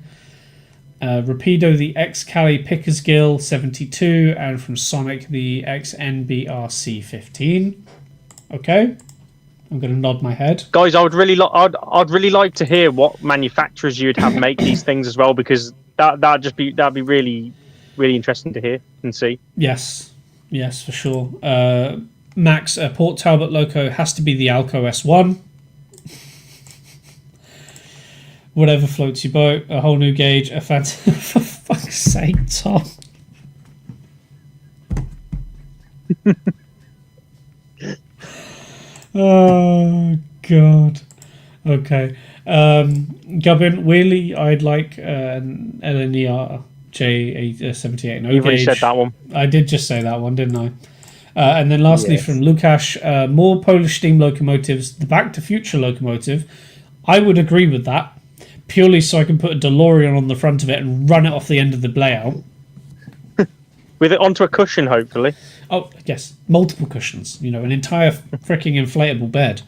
Speaker 1: Rapido, the X-Cali Pickersgill 72. And from Sonic, the XNBRC15. Okay. I'm going to nod my head.
Speaker 2: Guys, I'd really like to hear what manufacturers you'd have make these things as well, because that'd be really, really interesting to hear and see.
Speaker 1: Yes, for sure. Max, a Port Talbot loco has to be the Alco S1. Whatever floats your boat. A whole new gauge. For fuck's sake, Tom. Oh God. Okay. Gubbin, Wheelie, I'd like an LNER J78 no
Speaker 2: You've already
Speaker 1: gauge.
Speaker 2: said that one.
Speaker 1: I did just say that one, didn't I? And then lastly from Lukasz, more Polish steam locomotives, the Back to Future locomotive. I would agree with that, purely so I can put a DeLorean on the front of it and run it off the end of the layout.
Speaker 2: With it onto a cushion, hopefully.
Speaker 1: Oh, yes. Multiple cushions. An entire freaking inflatable bed.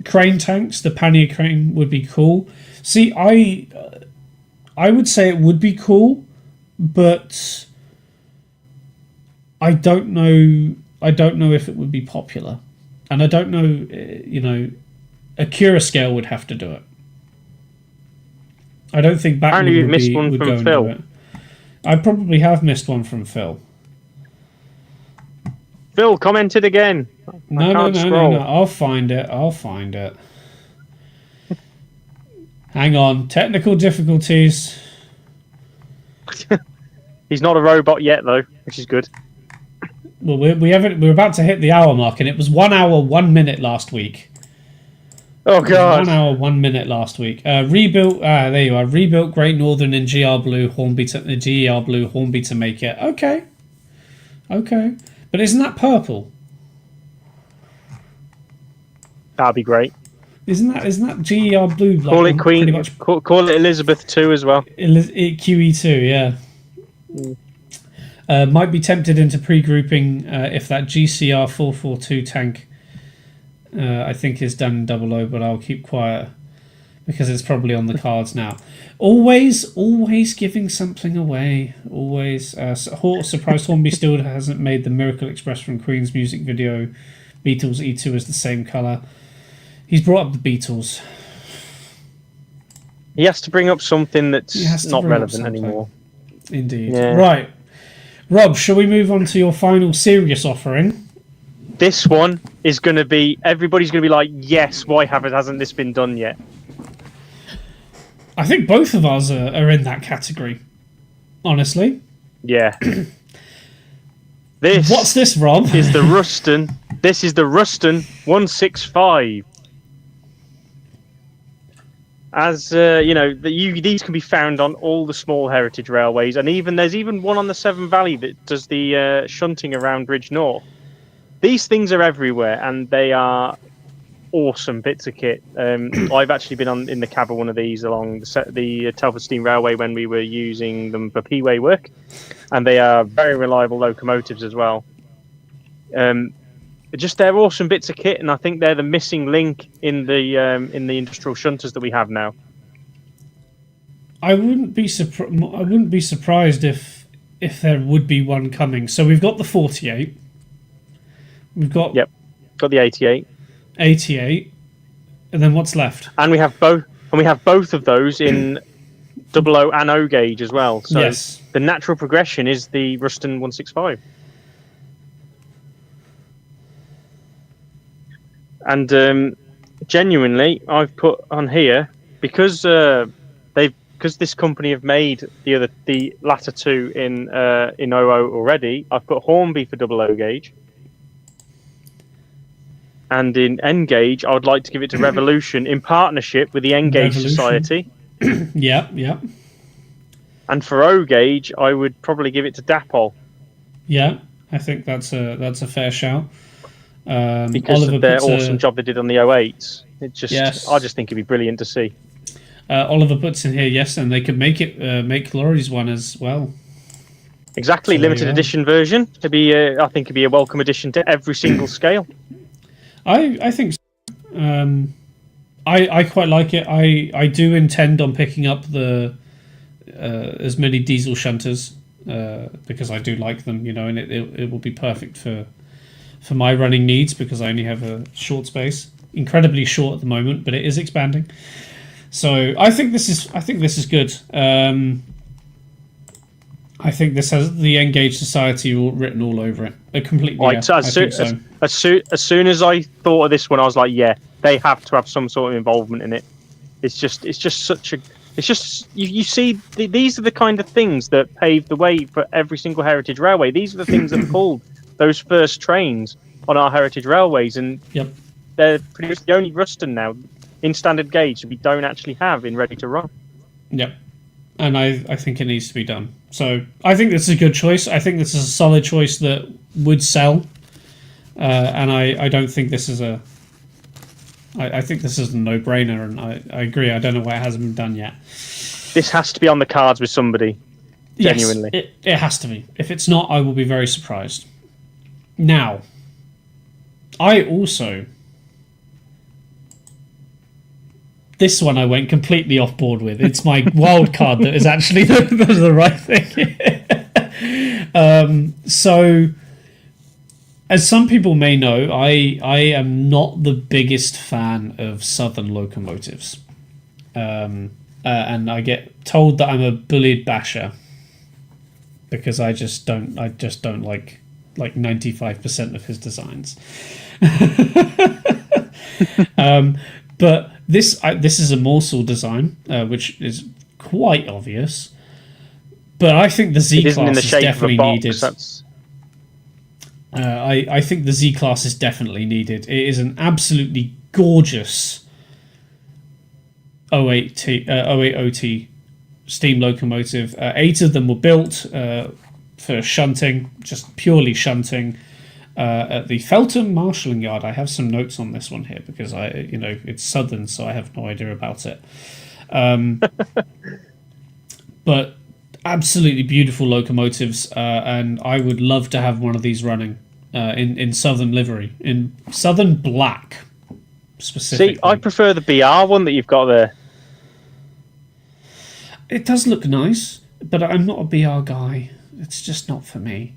Speaker 1: Crane tanks. The pannier crane would be cool. See, I would say it would be cool, but I don't know if it would be popular. And I don't know, Akira Scale would have to do it. I don't think Bachmann
Speaker 2: Apparently you've missed one
Speaker 1: would
Speaker 2: from
Speaker 1: go and
Speaker 2: Phil.
Speaker 1: do it. I probably have missed one from Phil.
Speaker 2: Phil commented again.
Speaker 1: No. I'll find it. Hang on. Technical difficulties.
Speaker 2: He's not a robot yet, though, which is good.
Speaker 1: Well, we're about to hit the hour mark, and it was 1 hour 1 minute last week.
Speaker 2: Oh God!
Speaker 1: 1 hour 1 minute last week. Rebuilt. There you are. Rebuilt Great Northern in GR Blue Hornby to make it. Okay. But isn't that purple?
Speaker 2: That'd be great.
Speaker 1: Isn't that GER Blue? Like,
Speaker 2: call it Queen.
Speaker 1: Pretty much
Speaker 2: Call it Elizabeth 2 as well.
Speaker 1: QE2, yeah. Might be tempted into pre-grouping if that GCR 442 tank. I think is done in 00, but I'll keep quiet because it's probably on the cards now. Always giving something away. Always. Surprised Hornby still hasn't made the Miracle Express from Queen's music video. Beatles E2 is the same colour. He's brought up the Beatles.
Speaker 2: He has to bring up something that's not relevant anymore.
Speaker 1: Indeed. Yeah. Right. Rob, shall we move on to your final serious offering?
Speaker 2: This one is going to be... Everybody's going to be like, yes, why hasn't this been done yet?
Speaker 1: I think both of ours are in that category. Honestly.
Speaker 2: Yeah. This.
Speaker 1: What's this, Rob?
Speaker 2: Is the Ruston. This is the Ruston 165. As you know, these can be found on all the small heritage railways, and there's even one on the Severn Valley that does the shunting around Ridge North. These things are everywhere, and they are awesome bits of kit. I've actually been in the cab of one of these along the Telford Steam Railway when we were using them for P-way work, and they are very reliable locomotives as well. They're awesome bits of kit, and I think they're the missing link in the industrial shunters that we have now.
Speaker 1: I wouldn't be surprised if there would be one coming. So we've got the 48. We've got
Speaker 2: the 88.
Speaker 1: 88, and then what's left?
Speaker 2: And we have both of those in 00 and O gauge as well. So
Speaker 1: yes.
Speaker 2: The natural progression is the Ruston 165. And genuinely, I've put on here because this company have made the latter two in OO already. I've put Hornby for 00 gauge. And in N gauge, I would like to give it to Revolution in partnership with the N gauge Society.
Speaker 1: Yeah.
Speaker 2: And for O gauge, I would probably give it to Dapol.
Speaker 1: Yeah, I think that's a fair shout.
Speaker 2: Because of their awesome job they did on the 08s. I just think it'd be brilliant to see.
Speaker 1: Oliver puts in here, yes, and they could make Laurie's one as well.
Speaker 2: Exactly, so limited edition version. I think it'd be a welcome addition to every single scale.
Speaker 1: I think so. I quite like it. I do intend on picking up the as many diesel shunters because I do like them, and it will be perfect for my running needs because I only have a short space, incredibly short at the moment, but it is expanding. So I think this is good. I think this has the Engaged Society written all over it. Completely.
Speaker 2: Right,
Speaker 1: yeah,
Speaker 2: as soon as I thought of this one, I was like, yeah, they have to have some sort of involvement in it. It's just such a. It's just you see these are the kind of things that paved the way for every single heritage railway. These are the things that pulled those first trains on our heritage railways, and they're pretty much the only Ruston now in standard gauge that we don't actually have in ready to run.
Speaker 1: Yep. And I think it needs to be done. So I think this is a good choice. I think this is a solid choice that would sell. And I don't think this is I think this is a no-brainer, and I agree. I don't know why it hasn't been done yet.
Speaker 2: This has to be on the cards with somebody. Genuinely.
Speaker 1: Yes, it has to be. If it's not, I will be very surprised. Now, I also... This one I went completely off board with. It's my wild card that is actually the right thing. So, as some people may know, I am not the biggest fan of Southern locomotives, and I get told that I'm a bullied basher because I just don't like 95% of his designs. But this is a Morsel design, which is quite obvious. But I think the Z-Class is definitely needed. I think the Z-Class is definitely needed. It is an absolutely gorgeous 08OT steam locomotive. 8 of them were built for shunting, just purely shunting. At the Feltham Marshalling Yard. I have some notes on this one here because it's Southern, so I have no idea about it. But absolutely beautiful locomotives, and I would love to have one of these running in Southern livery, in Southern black specifically.
Speaker 2: See, I prefer the BR one that you've got there.
Speaker 1: It does look nice, but I'm not a BR guy. It's just not for me.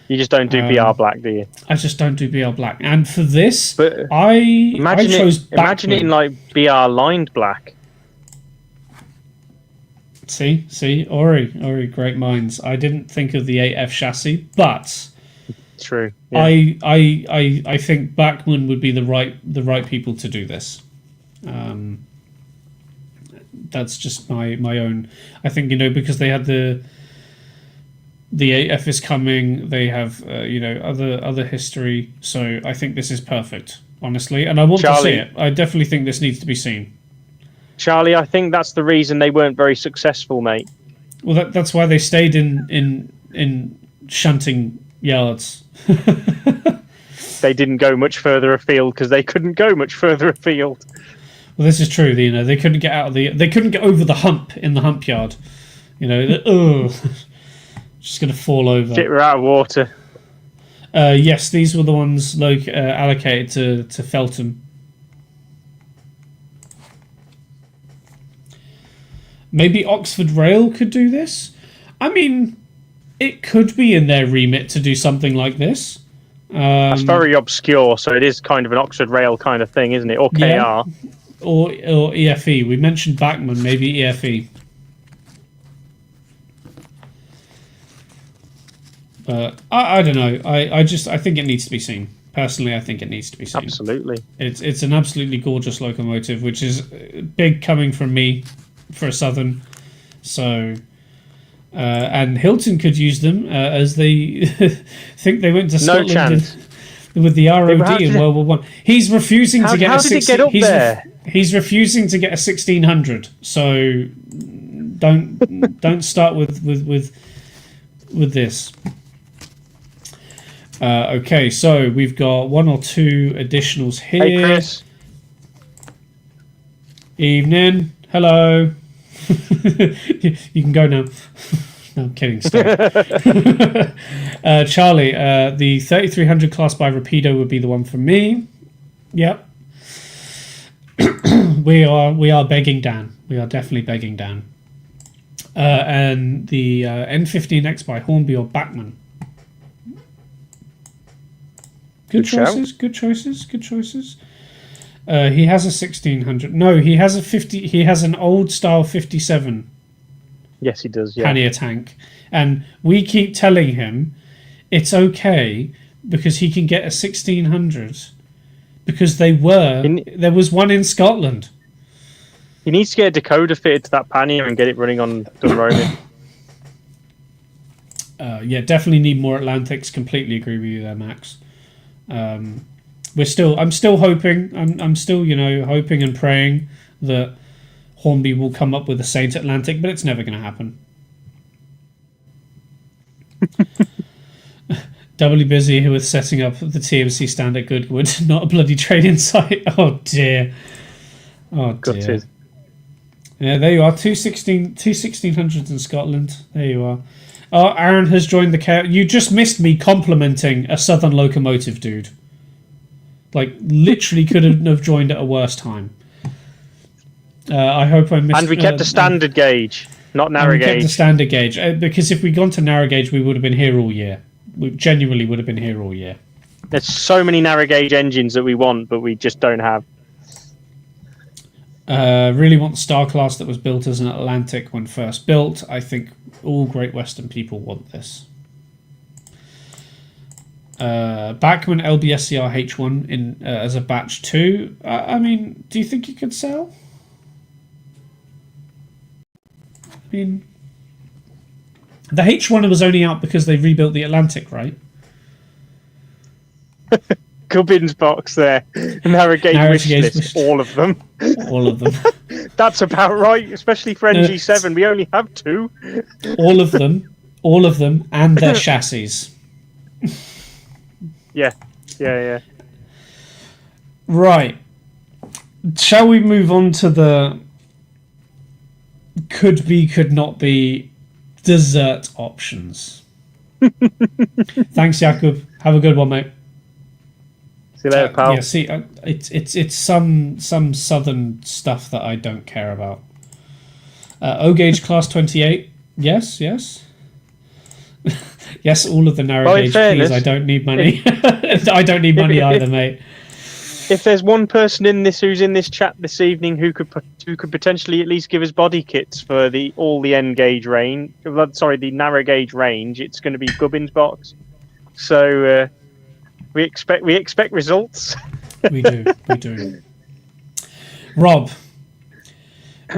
Speaker 2: You just don't do BR black, do you?
Speaker 1: I just don't do BR black. And for this, I chose
Speaker 2: imagine it in like BR lined black.
Speaker 1: See, Ori, great minds. I didn't think of the 8F chassis, but
Speaker 2: true. Yeah.
Speaker 1: I think Bachmann would be the right people to do this. That's just my own. I think because they had the AF is coming. They have other history. So I think this is perfect, honestly, and I want to see it. I definitely think this needs to be seen.
Speaker 2: Charlie, I think that's the reason they weren't very successful, mate.
Speaker 1: Well, that's why they stayed in shunting yards.
Speaker 2: They didn't go much further afield because they couldn't go much further afield.
Speaker 1: Well, this is true. They couldn't get out of they couldn't get over the hump in the hump yard. Just gonna fall over.
Speaker 2: Shit, we're out of water.
Speaker 1: Yes, these were the ones allocated to Feltham. Maybe Oxford Rail could do this. I mean, it could be in their remit to do something like this.
Speaker 2: That's very obscure, so it is kind of an Oxford Rail kind of thing, isn't it? Or KR.
Speaker 1: Yeah. Or EFE. We mentioned Bachmann, maybe EFE. I don't know. I think it needs to be seen. Personally, I think it needs to be seen.
Speaker 2: Absolutely.
Speaker 1: It's an absolutely gorgeous locomotive, which is big coming from me for a Southern. So, and Hilton could use them as they think they went to Scotland with the ROD in World War One. He's refusing to get
Speaker 2: how did it get up there?
Speaker 1: He's refusing to get a 1600. So don't start with this. Okay, so we've got one or two additionals here.
Speaker 2: Hey, Chris. Evening.
Speaker 1: Hello. You can go now. No, I'm kidding. Charlie, the 3300 class by Rapido would be the one for me. Yep. We are begging Dan. We are definitely begging Dan. And the N15X by Hornby or Bachmann. Good choices. He has a 1600. No, he has a 50. He has an old style 57.
Speaker 2: Yes, he does. Yeah.
Speaker 1: Pannier tank, and we keep telling him it's okay because he can get a 1600 because there was one in Scotland.
Speaker 2: He needs to get a decoder fitted to that pannier and get it running on Dunroman.
Speaker 1: Yeah, definitely need more Atlantics. Completely agree with you there, Max. I'm still hoping. I'm still, hoping and praying that Hornby will come up with a Saint Atlantic, but it's never going to happen. Doubly busy with setting up the TMC stand at Goodwood, not a bloody training site. Oh dear.
Speaker 2: Gutted.
Speaker 1: Yeah, there you are. Two 1600s in Scotland. There you are. Oh, Aaron has joined the chaos. You just missed me complimenting a Southern locomotive, dude. Like, literally couldn't have joined at a worse time. I hope I missed...
Speaker 2: And we kept a standard gauge, not narrow gauge.
Speaker 1: We kept a standard gauge. Because if we'd gone to narrow gauge, we would have been here all year. We genuinely would have been here all year.
Speaker 2: There's so many narrow gauge engines that we want, but we just don't have.
Speaker 1: Really want the Star Class that was built as an Atlantic when first built. I think all Great Western people want this. Bachmann LBSCR H1 as a batch 2. I mean, do you think you could sell? I mean, the H1 was only out because they rebuilt the Atlantic, right?
Speaker 2: Gubbins box there. Narrow gauge wish list. All of them.
Speaker 1: All of them.
Speaker 2: That's about right, especially for NG7. We only have 2.
Speaker 1: All of them, and their chassis.
Speaker 2: Yeah.
Speaker 1: Right. Shall we move on to the could be, could not be dessert options? Thanks, Jakub. Have a good one, mate.
Speaker 2: See you later, pal.
Speaker 1: Yeah, see, it's some Southern stuff that I don't care about. O gauge class 28. Yes. Yes, all of the narrow gauge, please. I don't need money. I don't need money either, mate.
Speaker 2: If there's one person in this chat this evening who could potentially at least give us body kits for all the N gauge range, the narrow gauge range, it's going to be Gubbins box. So we expect results.
Speaker 1: We do. Rob,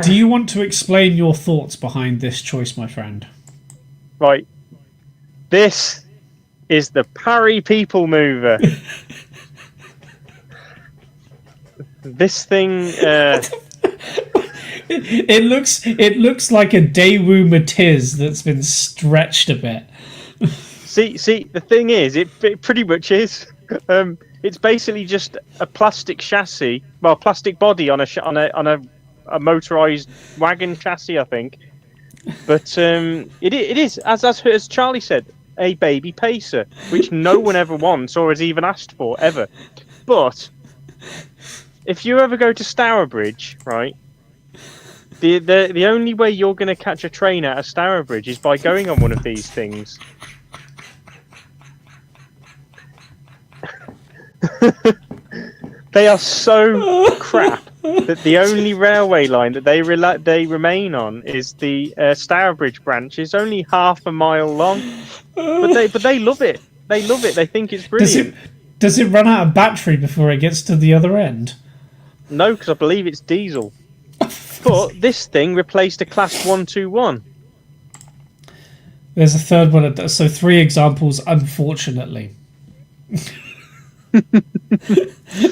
Speaker 1: Do you want to explain your thoughts behind this choice, my friend?
Speaker 2: Right. This is the Parry People Mover. This thing.
Speaker 1: It looks like a Daewoo Matiz that's been stretched a bit.
Speaker 2: See. The thing is, it pretty much is. It's basically just a plastic chassis, well, plastic body on a motorized wagon chassis, I think. But it is, as Charlie said, a baby pacer, which no one ever wants or has even asked for ever. But if you ever go to Stourbridge, right, the only way you're going to catch a train out of Stourbridge is by going on one of these things. They are so crap that the only railway line that they remain on is the Stourbridge branch. It's only half a mile long, but they love it. They love it. They think it's brilliant.
Speaker 1: Does it run out of battery before it gets to the other end?
Speaker 2: No, because I believe it's diesel. But this thing replaced a Class 121.
Speaker 1: There's a third one. So 3 examples, unfortunately.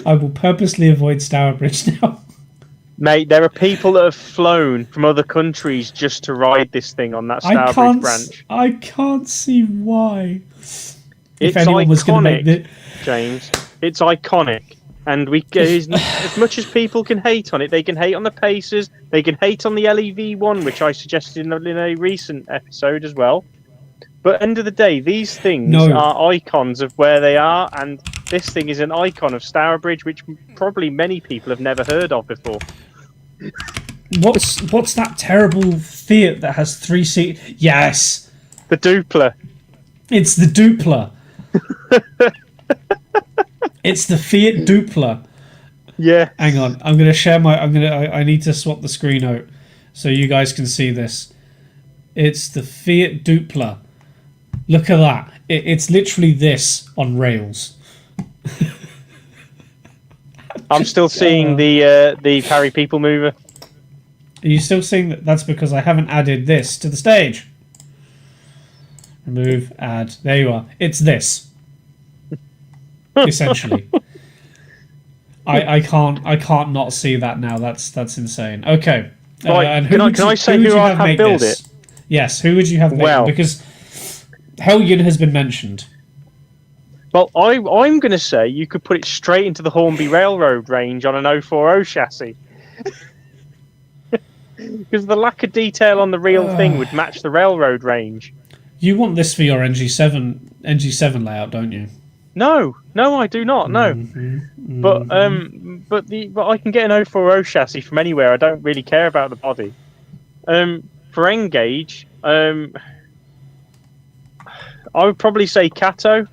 Speaker 1: I will purposely avoid Stourbridge now.
Speaker 2: Mate, there are people that have flown from other countries just to ride this thing on that Stourbridge branch.
Speaker 1: I can't see why.
Speaker 2: It's iconic, James. It's iconic. And as much as people can hate on it, they can hate on the Pacers, they can hate on the LEV one, which I suggested in a recent episode as well. But end of the day, these things are icons of where they are, and this thing is an icon of Stourbridge, which probably many people have never heard of before.
Speaker 1: What's that terrible Fiat that has 3 seats? Yes,
Speaker 2: the Dupla.
Speaker 1: It's the Dupla. It's the Fiat Dupla.
Speaker 2: Yeah.
Speaker 1: Hang on, I'm gonna share my. I need to swap the screen out so you guys can see this. It's the Fiat Dupla. Look at that. It's literally this on rails.
Speaker 2: I'm still seeing the Parry People Mover.
Speaker 1: Are you still seeing that? That's because I haven't added this to the stage. Remove, add. There you are. It's this. Essentially. I can't not see that now. That's insane. Okay.
Speaker 2: Right.
Speaker 1: And
Speaker 2: can I say who I have built it?
Speaker 1: Yes, who would you have made it? Because Helgen has been mentioned.
Speaker 2: Well, I'm going to say you could put it straight into the Hornby Railroad range on an 040 chassis. Because the lack of detail on the real thing would match the railroad range.
Speaker 1: You want this for your NG7 layout, don't you?
Speaker 2: No, I do not. No, but I can get an 040 chassis from anywhere. I don't really care about the body. For Engage, I would probably say Kato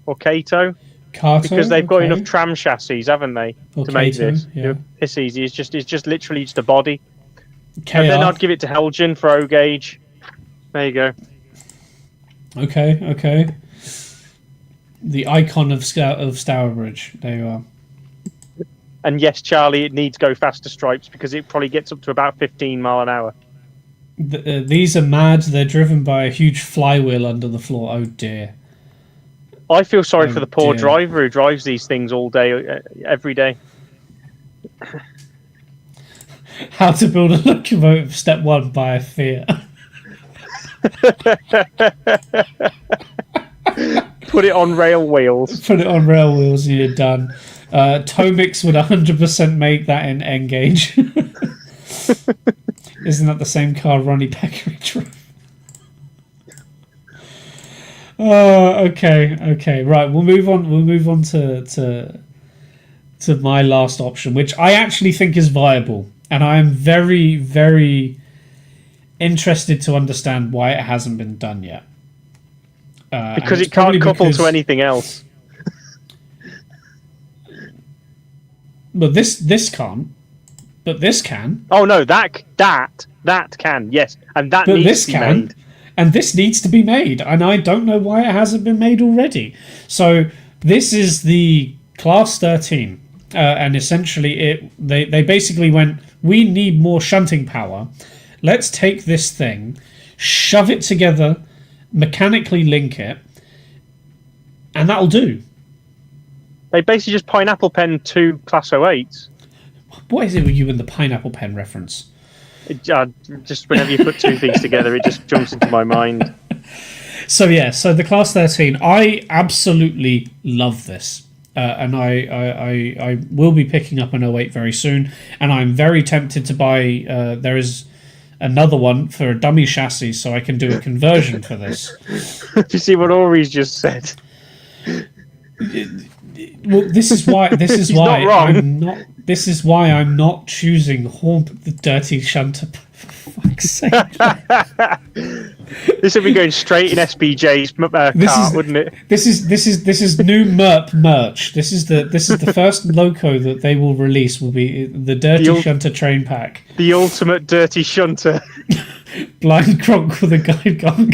Speaker 2: or Kato. Because they've got enough tram chassis, haven't they, to make this? Yeah. It's easy. It's just literally just a body. KR. And then I'd give it to Helgen for O-Gauge. There you go.
Speaker 1: Okay. The icon of Stourbridge. There you are.
Speaker 2: And yes, Charlie, it needs go faster stripes because it probably gets up to about 15 mile an hour.
Speaker 1: These are mad. They're driven by a huge flywheel under the floor. Oh dear.
Speaker 2: I feel sorry for the poor driver who drives these things all day, every day.
Speaker 1: How to build a locomotive, step 1, buy a Fiat.
Speaker 2: Put it on rail wheels.
Speaker 1: Put it on rail wheels and you're done. Tomix would 100% make that in N-Gauge. Isn't that the same car Ronnie Peckery drove? Okay. Right, we'll move on to my last option, which I actually think is viable. And I am very, very interested to understand why it hasn't been done yet.
Speaker 2: Because it can't couple to anything else.
Speaker 1: But this can't. But this can.
Speaker 2: Oh no, that can, yes. And that needs to be made.
Speaker 1: And this needs to be made. And I don't know why it hasn't been made already. So this is the Class 13. And essentially they basically went, We need more shunting power. Let's take this thing, shove it together, mechanically link it, and that'll do.
Speaker 2: They basically just pineapple pen 2 Class 08s.
Speaker 1: What is it with you and the pineapple pen reference?
Speaker 2: Just whenever you put two things together, it just jumps into my mind.
Speaker 1: So the Class 13, I absolutely love this. And I will be picking up an 08 very soon. And I'm very tempted to buy... there is another one for a dummy chassis, so I can do a conversion for this.
Speaker 2: Do you see what Ori's just said?
Speaker 1: Well, this is why I'm not choosing the dirty shunter. For fuck's sake!
Speaker 2: This would be going straight in SBJ's car, wouldn't it?
Speaker 1: This is new MERP merch. This is the first loco that they will release. Will be the dirty shunter train pack.
Speaker 2: The ultimate dirty shunter.
Speaker 1: Blind Kronk with a guide gong.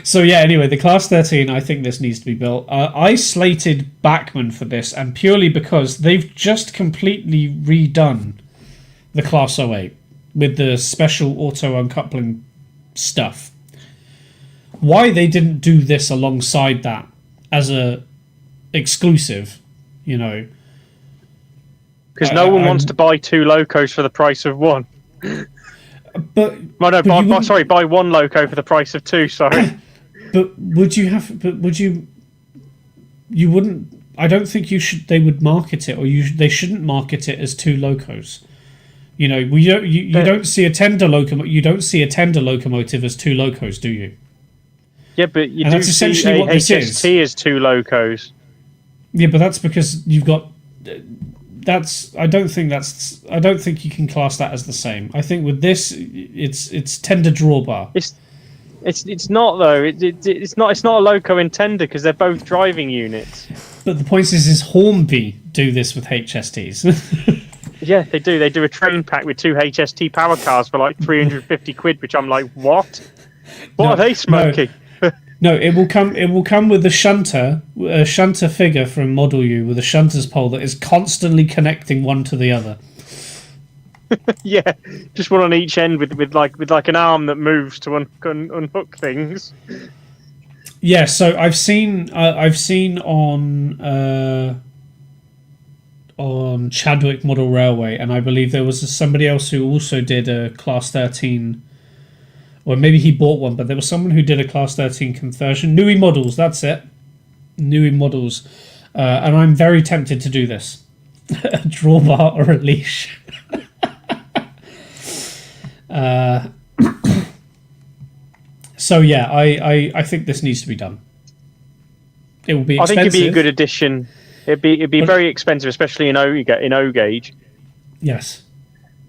Speaker 1: So yeah, anyway, the Class 13, I think this needs to be built. I slated Bachmann for this, and purely because they've just completely redone the Class 08 with the special auto uncoupling stuff. Why they didn't do this alongside that as a exclusive,
Speaker 2: because no one wants to buy 2 locos for the price of 1.
Speaker 1: Buy
Speaker 2: one loco for the price of 2. Sorry,
Speaker 1: but would you have? But would you? You wouldn't. I don't think you should. They would market it, or they shouldn't market it as 2 locos. You don't see a tender locomotive. You don't see a tender locomotive as 2 locos, do you?
Speaker 2: Yeah, but you do see a HST as 2 locos.
Speaker 1: Yeah, but that's because you've got. I don't think you can class that as the same. I think with this, it's tender drawbar.
Speaker 2: It's not though. It's not a loco and tender because they're both driving units.
Speaker 1: But the point is Hornby do this with HSTs.
Speaker 2: Yeah, they do. They do a train pack with 2 HST power cars for like 350 quid, which I'm like, what? What are they smoking?
Speaker 1: No, it will come with a shunter figure from Model U with a shunter's pole that is constantly connecting one to the other.
Speaker 2: Yeah, just one on each end with like an arm that moves to unhook things.
Speaker 1: Yeah, so I've seen on Chadwick Model Railway, and I believe there was somebody else who also did a Class 13. Or maybe he bought one, but there was someone who did a Class 13 conversion. Nui Models, that's it. Nui Models. And I'm very tempted to do this. A drawbar or a leash. So yeah, I think this needs to be done. It will be expensive.
Speaker 2: I think it'd be a good addition. It'd be very expensive, especially in O gauge.
Speaker 1: Yes.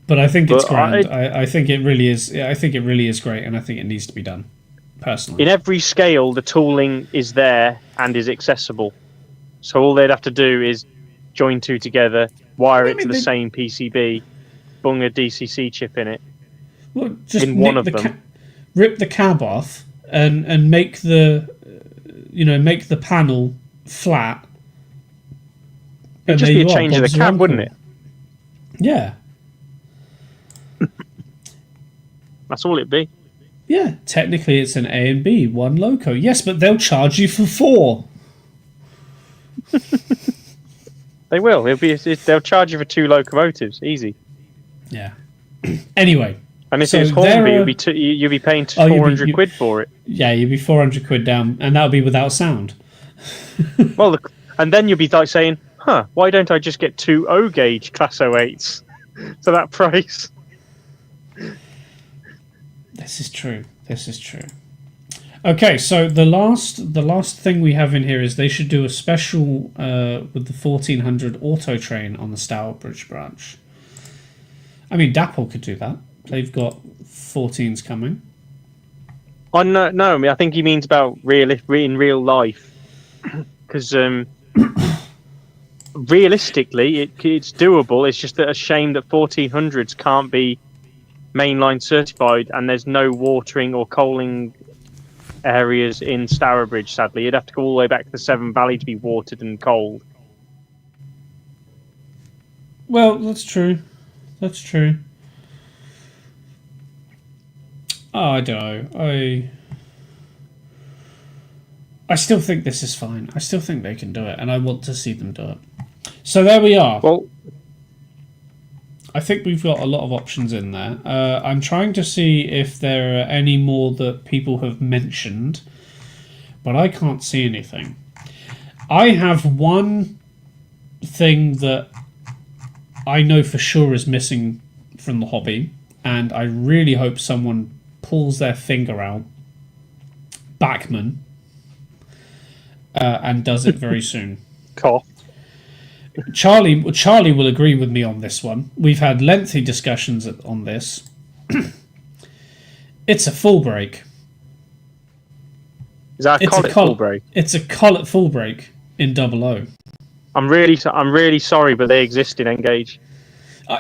Speaker 1: But I think it's grand. I think it really is. I think it really is great, and I think it needs to be done. Personally,
Speaker 2: in every scale, the tooling is there and is accessible. So all they'd have to do is join 2 together, wire it to the same PCB, bung a DCC chip in it.
Speaker 1: Well, just
Speaker 2: in one of them,
Speaker 1: rip the cab off and make the panel flat.
Speaker 2: It'd just be a change of the cab, wouldn't it?
Speaker 1: Yeah.
Speaker 2: That's all it'd be.
Speaker 1: Yeah, technically it's an A and B, 1 loco. Yes, but they'll charge you for 4.
Speaker 2: They will. They'll charge you for 2 locomotives. Easy.
Speaker 1: Yeah. Anyway.
Speaker 2: And if it was Hornby, you'd be paying 400 quid for it.
Speaker 1: Yeah, you'd be 400 quid down, and that would be without sound.
Speaker 2: Well, and then you'd be like saying, why don't I just get 2 O gauge Class 08s for that price?
Speaker 1: This is true. Okay, so the last thing we have in here is they should do a special with the 1400 auto train on the Stourbridge branch. I mean, Dapple could do that. They've got 14s coming.
Speaker 2: No, I think he means about in real life, because realistically, it's doable. It's just a shame that 1400s can't be mainline certified, and there's no watering or coaling areas in Stourbridge. Sadly, you'd have to go all the way back to the Severn Valley to be watered and coaled.
Speaker 1: Well, that's true. That's true. Oh, I don't know. I still think this is fine. I still think they can do it, and I want to see them do it. So there we are.
Speaker 2: Well,
Speaker 1: I think we've got a lot of options in there. I'm trying to see if there are any more that people have mentioned, but I can't see anything. I have one thing that I know for sure is missing from the hobby, and I really hope someone pulls their finger out, Backman, and does it very soon.
Speaker 2: cough.
Speaker 1: Charlie will agree with me on this one. We've had lengthy discussions on this. It's a full break.
Speaker 2: Is that a collet full break?
Speaker 1: It's a collet full break in Double O.
Speaker 2: I'm really sorry, but they exist in Engage.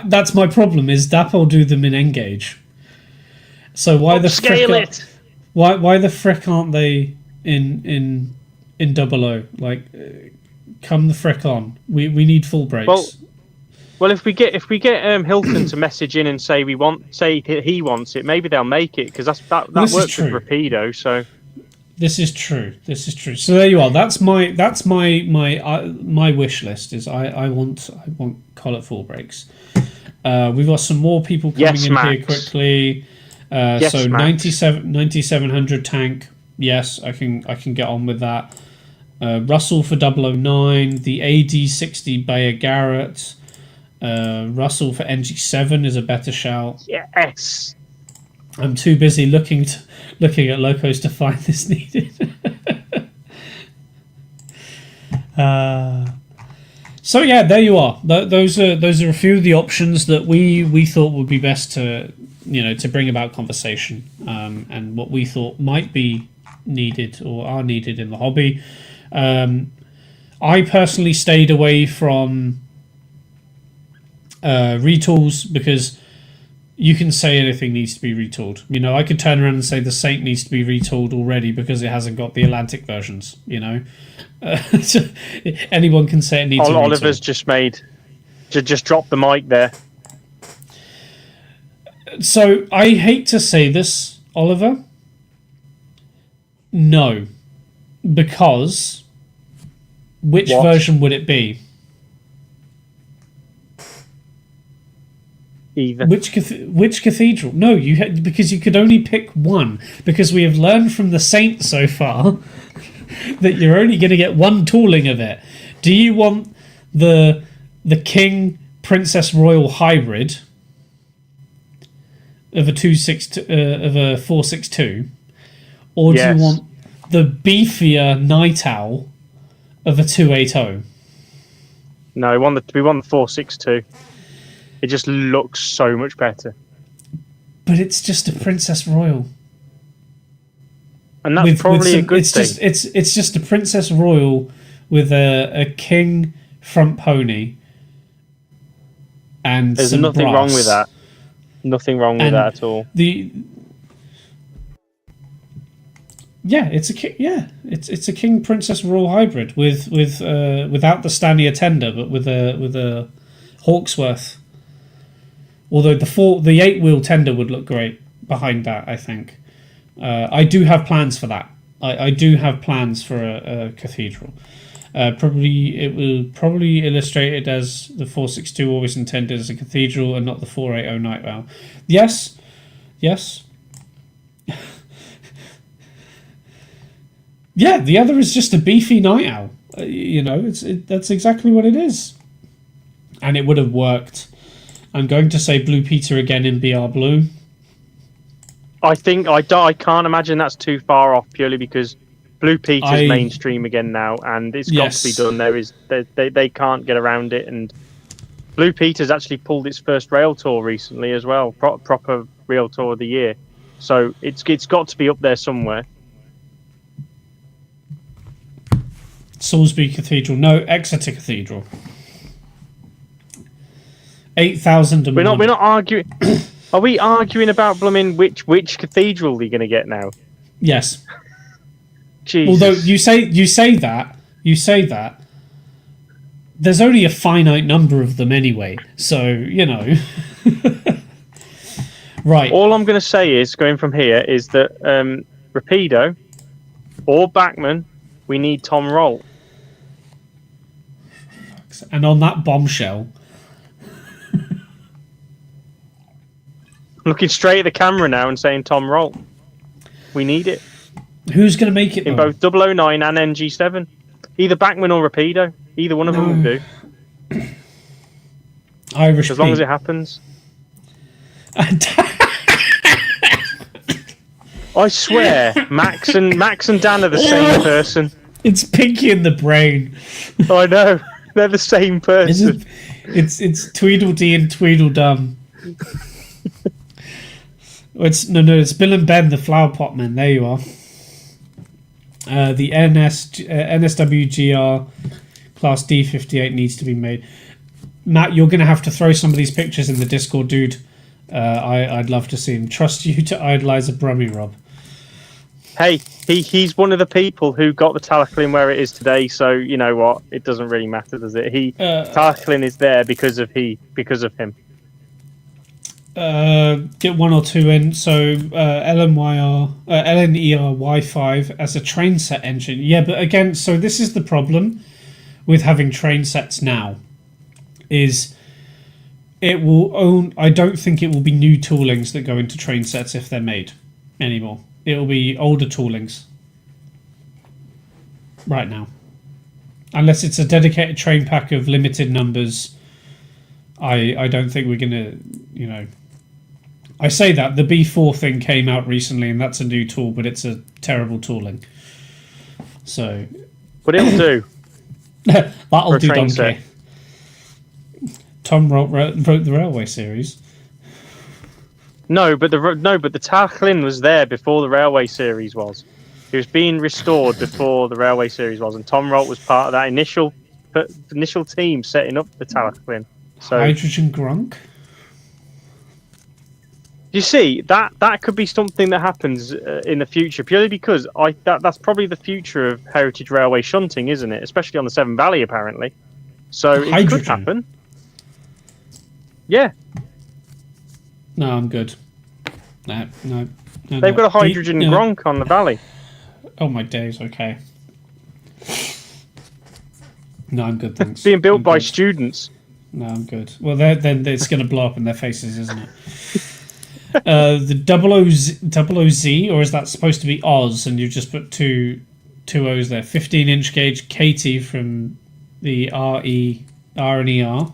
Speaker 1: That's my problem. Is Dapple do them in Engage? So why the frick
Speaker 2: it?
Speaker 1: Why the frick aren't they in Double O? Like, come the frick on. We need full breaks.
Speaker 2: Well, if we get Hilton to message in and say he wants it, maybe they'll make it, because that works with Rapido. So
Speaker 1: this is true. So there you are. That's my wish list. Is I want collet full breaks. We've got some more people coming in here quickly. So 9700 tank. Yes, I can get on with that. Russell for 009, the AD60 Bayer Garrett. Russell for NG7 is a better shout.
Speaker 2: Yes.
Speaker 1: I'm too busy looking at locos to find this needed. So yeah, there you are. Those are a few of the options that we thought would be best to bring about conversation, and what we thought might be needed or are needed in the hobby. I personally stayed away from retools because you can say anything needs to be retooled. I could turn around and say the Saint needs to be retooled already because it hasn't got the Atlantic versions. So anyone can say it needs.
Speaker 2: Oliver's just dropped the mic there.
Speaker 1: So I hate to say this, Oliver. No, because which version would it be?
Speaker 2: Either.
Speaker 1: Which cathedral? No, because you could only pick one. Because we have learned from the Saint so far that you're only going to get one tooling of it. Do you want the King Princess Royal hybrid of a 462, or do you want the beefier Night Owl of a 280?
Speaker 2: No, we want the 462. It just looks so much better.
Speaker 1: But it's just a Princess Royal.
Speaker 2: And that's probably a good thing.
Speaker 1: It's just a Princess Royal with a King front pony. And
Speaker 2: there's
Speaker 1: some
Speaker 2: nothing
Speaker 1: brass.
Speaker 2: wrong with that. Nothing wrong with that at all.
Speaker 1: It's a King Princess Royal hybrid without the Stania tender, but with a Hawksworth. Although the 8-wheel tender would look great behind that, I think. I do have plans for that. I do have plans for a cathedral. It will probably illustrate it as the 462 always intended as a cathedral and not the 480 Night Owl. Yes. Yeah, the other is just a beefy Night Owl. That's exactly what it is. And it would have worked. I'm going to say Blue Peter again in BR Blue.
Speaker 2: I think I can't imagine that's too far off, purely because Blue Peter's mainstream again now, and it's got to be done. They can't get around it, and Blue Peter's actually pulled its first rail tour recently as well, proper rail tour of the year. So it's got to be up there somewhere.
Speaker 1: Salisbury Cathedral, no, Exeter Cathedral. 8,000.
Speaker 2: We're not arguing. Are we arguing about blooming which cathedral are you going to get now?
Speaker 1: Yes.
Speaker 2: Jesus.
Speaker 1: Although you say that, there's only a finite number of them anyway, so you know. Right.
Speaker 2: All I'm going to say is, going from here, is that Rapido or Backman, we need Tom Rolt.
Speaker 1: And on that bombshell,
Speaker 2: looking straight at the camera now and saying Tom Rolt. We need it.
Speaker 1: Who's going to make it
Speaker 2: in
Speaker 1: though?
Speaker 2: both 009 and NG7? Either Backman or Rapido. Either one of them will do.
Speaker 1: Irish
Speaker 2: as long as it happens. I swear, Max and Dan are the same person.
Speaker 1: It's Pinky in the Brain.
Speaker 2: I know. They're the same person.
Speaker 1: It's Tweedledee and Tweedledum. It's Bill and Ben, the Flower Pot Men. There you are. The NSWGR Class D58 needs to be made. Matt, you're going to have to throw some of these pictures in the Discord, dude. I'd love to see him. Trust you to idolize a Brummy, Rob.
Speaker 2: Hey, he's one of the people who got the Talaclin where it is today. So you know what? It doesn't really matter, does it? Talaclin is there because of him.
Speaker 1: Get one or two in. So LNER Y5 as a train set engine. Yeah, but again, so this is the problem with having train sets now. Is it will own? I don't think it will be new toolings that go into train sets if they're made anymore. It will be older toolings right now, unless it's a dedicated train pack of limited numbers. I don't think we're gonna, you know. I say that the B4 thing came out recently, and that's a new tool, but it's a terrible tooling. So,
Speaker 2: but it'll do.
Speaker 1: That'll do, donkey.
Speaker 2: Set.
Speaker 1: Tom wrote the Railway series.
Speaker 2: No, but the Talaclin was there before the Railway series was. It was being restored before the Railway series was, and Tom Rolt was part of that initial team setting up the Talaclin. So,
Speaker 1: Hydrogen Grunk.
Speaker 2: You see, that could be something that happens in the future, purely because that's probably the future of Heritage Railway shunting, isn't it? Especially on the Severn Valley, apparently. So it could happen. Yeah.
Speaker 1: No, I'm good. No.
Speaker 2: They've got a hydrogen Gronk on the valley.
Speaker 1: Oh my days, okay. No, I'm good, thanks.
Speaker 2: Being built by students.
Speaker 1: No, I'm good. Well, then it's going to blow up in their faces, isn't it? The 00Z, or is that supposed to be Oz? And you've just put two O's there. 15-inch gauge Katie from the R&ER.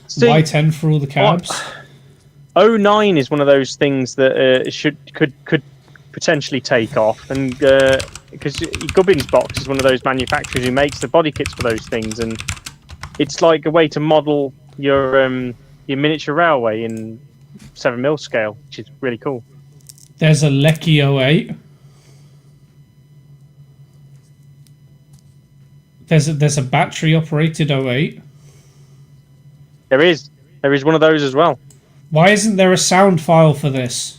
Speaker 1: See, Y10 for all the cabs.
Speaker 2: 09 is one of those things that could potentially take off, and because Gubbins Box is one of those manufacturers who makes the body kits for those things, and it's like a way to model your miniature railway in 7mm scale, which is really cool.
Speaker 1: There's a Lecky 08. There's a battery operated 08.
Speaker 2: There is one of those as well.
Speaker 1: Why isn't there a sound file for this?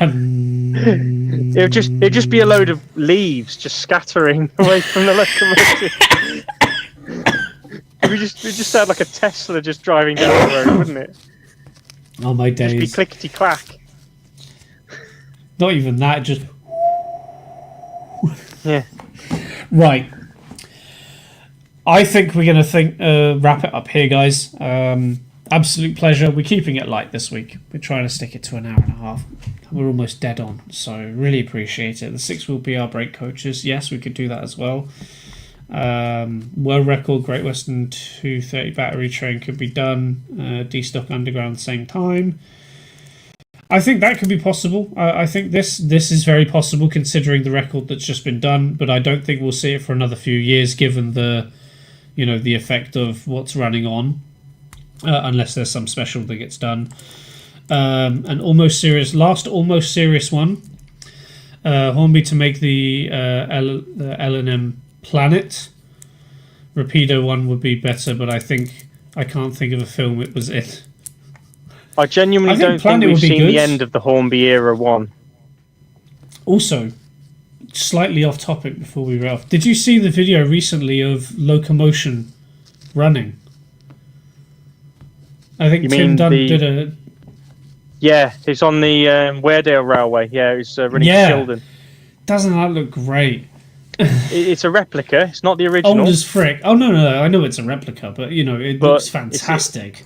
Speaker 2: It'd just be a load of leaves just scattering away from the locomotive. It just sound like a Tesla just driving down the road, wouldn't it?
Speaker 1: Oh my days!
Speaker 2: Just be clickety clack.
Speaker 1: Not even that, just
Speaker 2: yeah.
Speaker 1: Right. I think we're going to wrap it up here, guys. Absolute pleasure. We're keeping it light this week. We're trying to stick it to an hour and a half. We're almost dead on, so really appreciate it. The 6-wheel BR brake coaches, yes, we could do that as well. World record Great Western 230 battery train could be done. Destock Underground at the same time. I think that could be possible. I think this is very possible considering the record that's just been done, but I don't think we'll see it for another few years given the effect of what's running on. Unless there's some special that gets done. An almost serious one. Hornby to make the L&M Planet. Rapido one would be better, but I can't think of a film it was in.
Speaker 2: I genuinely don't think we've seen the end of the Hornby era one.
Speaker 1: Also, slightly off topic before we were off. Did you see the video recently of locomotion running? I think
Speaker 2: You
Speaker 1: Tim
Speaker 2: mean
Speaker 1: Dunn
Speaker 2: the-
Speaker 1: did a...
Speaker 2: Yeah, it's on the Weardale Railway. Yeah, it's running to
Speaker 1: Yeah.
Speaker 2: Shildon.
Speaker 1: Doesn't that look great?
Speaker 2: It's a replica. It's not the original.
Speaker 1: Old as frick. Oh, no, I know it's a replica, but, you know, it
Speaker 2: But
Speaker 1: looks fantastic.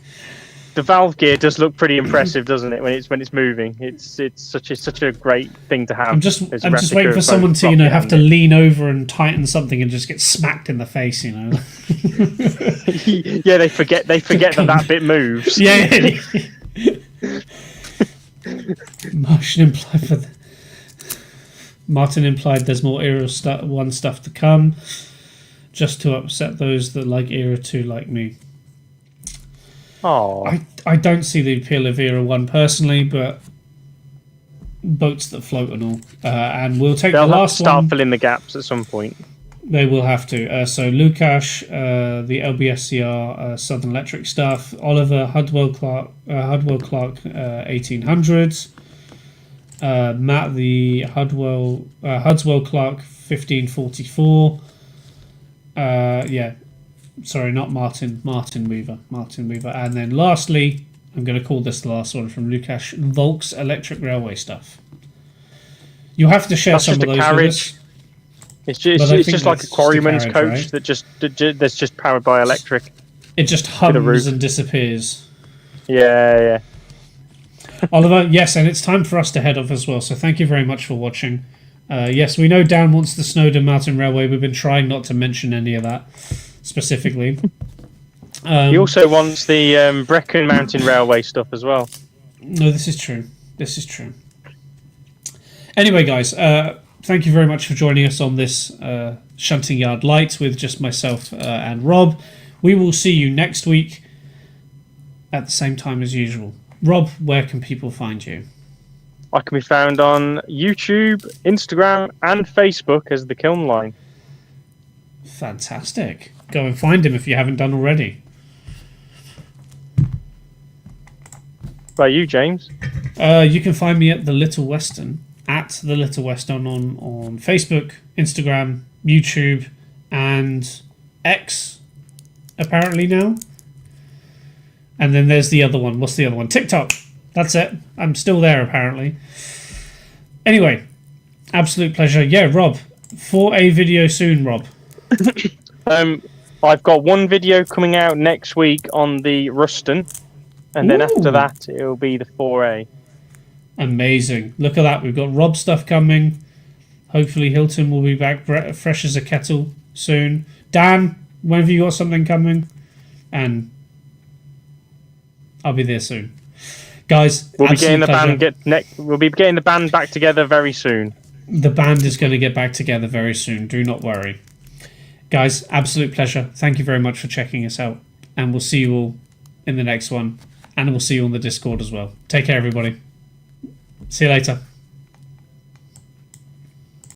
Speaker 2: The valve gear does look pretty impressive, doesn't it? When it's moving, it's such a great thing to have.
Speaker 1: I'm just
Speaker 2: as a
Speaker 1: waiting
Speaker 2: replica
Speaker 1: for
Speaker 2: of
Speaker 1: someone
Speaker 2: both
Speaker 1: to,
Speaker 2: Rocket
Speaker 1: have to
Speaker 2: and
Speaker 1: lean over and tighten something and just get smacked in the face,
Speaker 2: it. Yeah, they forget that bit moves.
Speaker 1: Yeah. Martin implied there's more Era 1 stuff to come, just to upset those that like Era 2 like me.
Speaker 2: Oh,
Speaker 1: I don't see the appeal of Era 1 personally, but boats that float and all. And we'll take
Speaker 2: they'll
Speaker 1: the
Speaker 2: have to
Speaker 1: last
Speaker 2: start
Speaker 1: one.
Speaker 2: filling the gaps at some point.
Speaker 1: They will have to. So Lukash, the LBSCR Southern Electric stuff. Oliver Hudwell Clark 1800s. Matt the Hudswell Clark 1544. Sorry, not Martin Weaver. And then lastly, I'm going to call this the last one from Lukash, Volks Electric Railway stuff. You'll have to share
Speaker 2: That's
Speaker 1: some
Speaker 2: just
Speaker 1: of
Speaker 2: a
Speaker 1: those
Speaker 2: carriage.
Speaker 1: with us.
Speaker 2: It's
Speaker 1: But I think
Speaker 2: just like a
Speaker 1: that's just a
Speaker 2: quarryman's
Speaker 1: carriage,
Speaker 2: coach
Speaker 1: right?
Speaker 2: that's just powered by electric.
Speaker 1: It just
Speaker 2: the
Speaker 1: hums
Speaker 2: roof.
Speaker 1: and disappears.
Speaker 2: Yeah.
Speaker 1: Oliver, yes, and it's time for us to head off as well, so thank you very much for watching. Yes, we know Dan wants the Snowdon Mountain Railway. We've been trying not to mention any of that specifically.
Speaker 2: He also wants the Brecon Mountain Railway stuff as well.
Speaker 1: No, this is true. Anyway, guys, thank you very much for joining us on this Shunting Yard Light with just myself and Rob. We will see you next week at the same time as usual. Rob, where can people find you?
Speaker 2: I can be found on YouTube, Instagram, and Facebook as The Kiln Line.
Speaker 1: Fantastic. Go and find him if you haven't done already.
Speaker 2: By you, James.
Speaker 1: You can find me at The Little Western, at The Little Western on Facebook, Instagram, YouTube, and X, apparently now. And then there's the other one. What's the other one? TikTok. That's it. I'm still there, apparently. Anyway, absolute pleasure. Yeah, Rob, for a video soon, Rob.
Speaker 2: I've got one video coming out next week on the Ruston, and then after that, it'll be the 4A.
Speaker 1: Amazing. Look at that. We've got Rob stuff coming. Hopefully Hilton will be back fresh as a kettle soon. Dan, when have you got something coming? And I'll be there soon. Guys,
Speaker 2: We'll be getting
Speaker 1: absolute pleasure.
Speaker 2: We'll be getting the band back together very soon.
Speaker 1: The band is going to get back together very soon. Do not worry. Guys, absolute pleasure. Thank you very much for checking us out. And we'll see you all in the next one. And we'll see you on the Discord as well. Take care, everybody. See you later.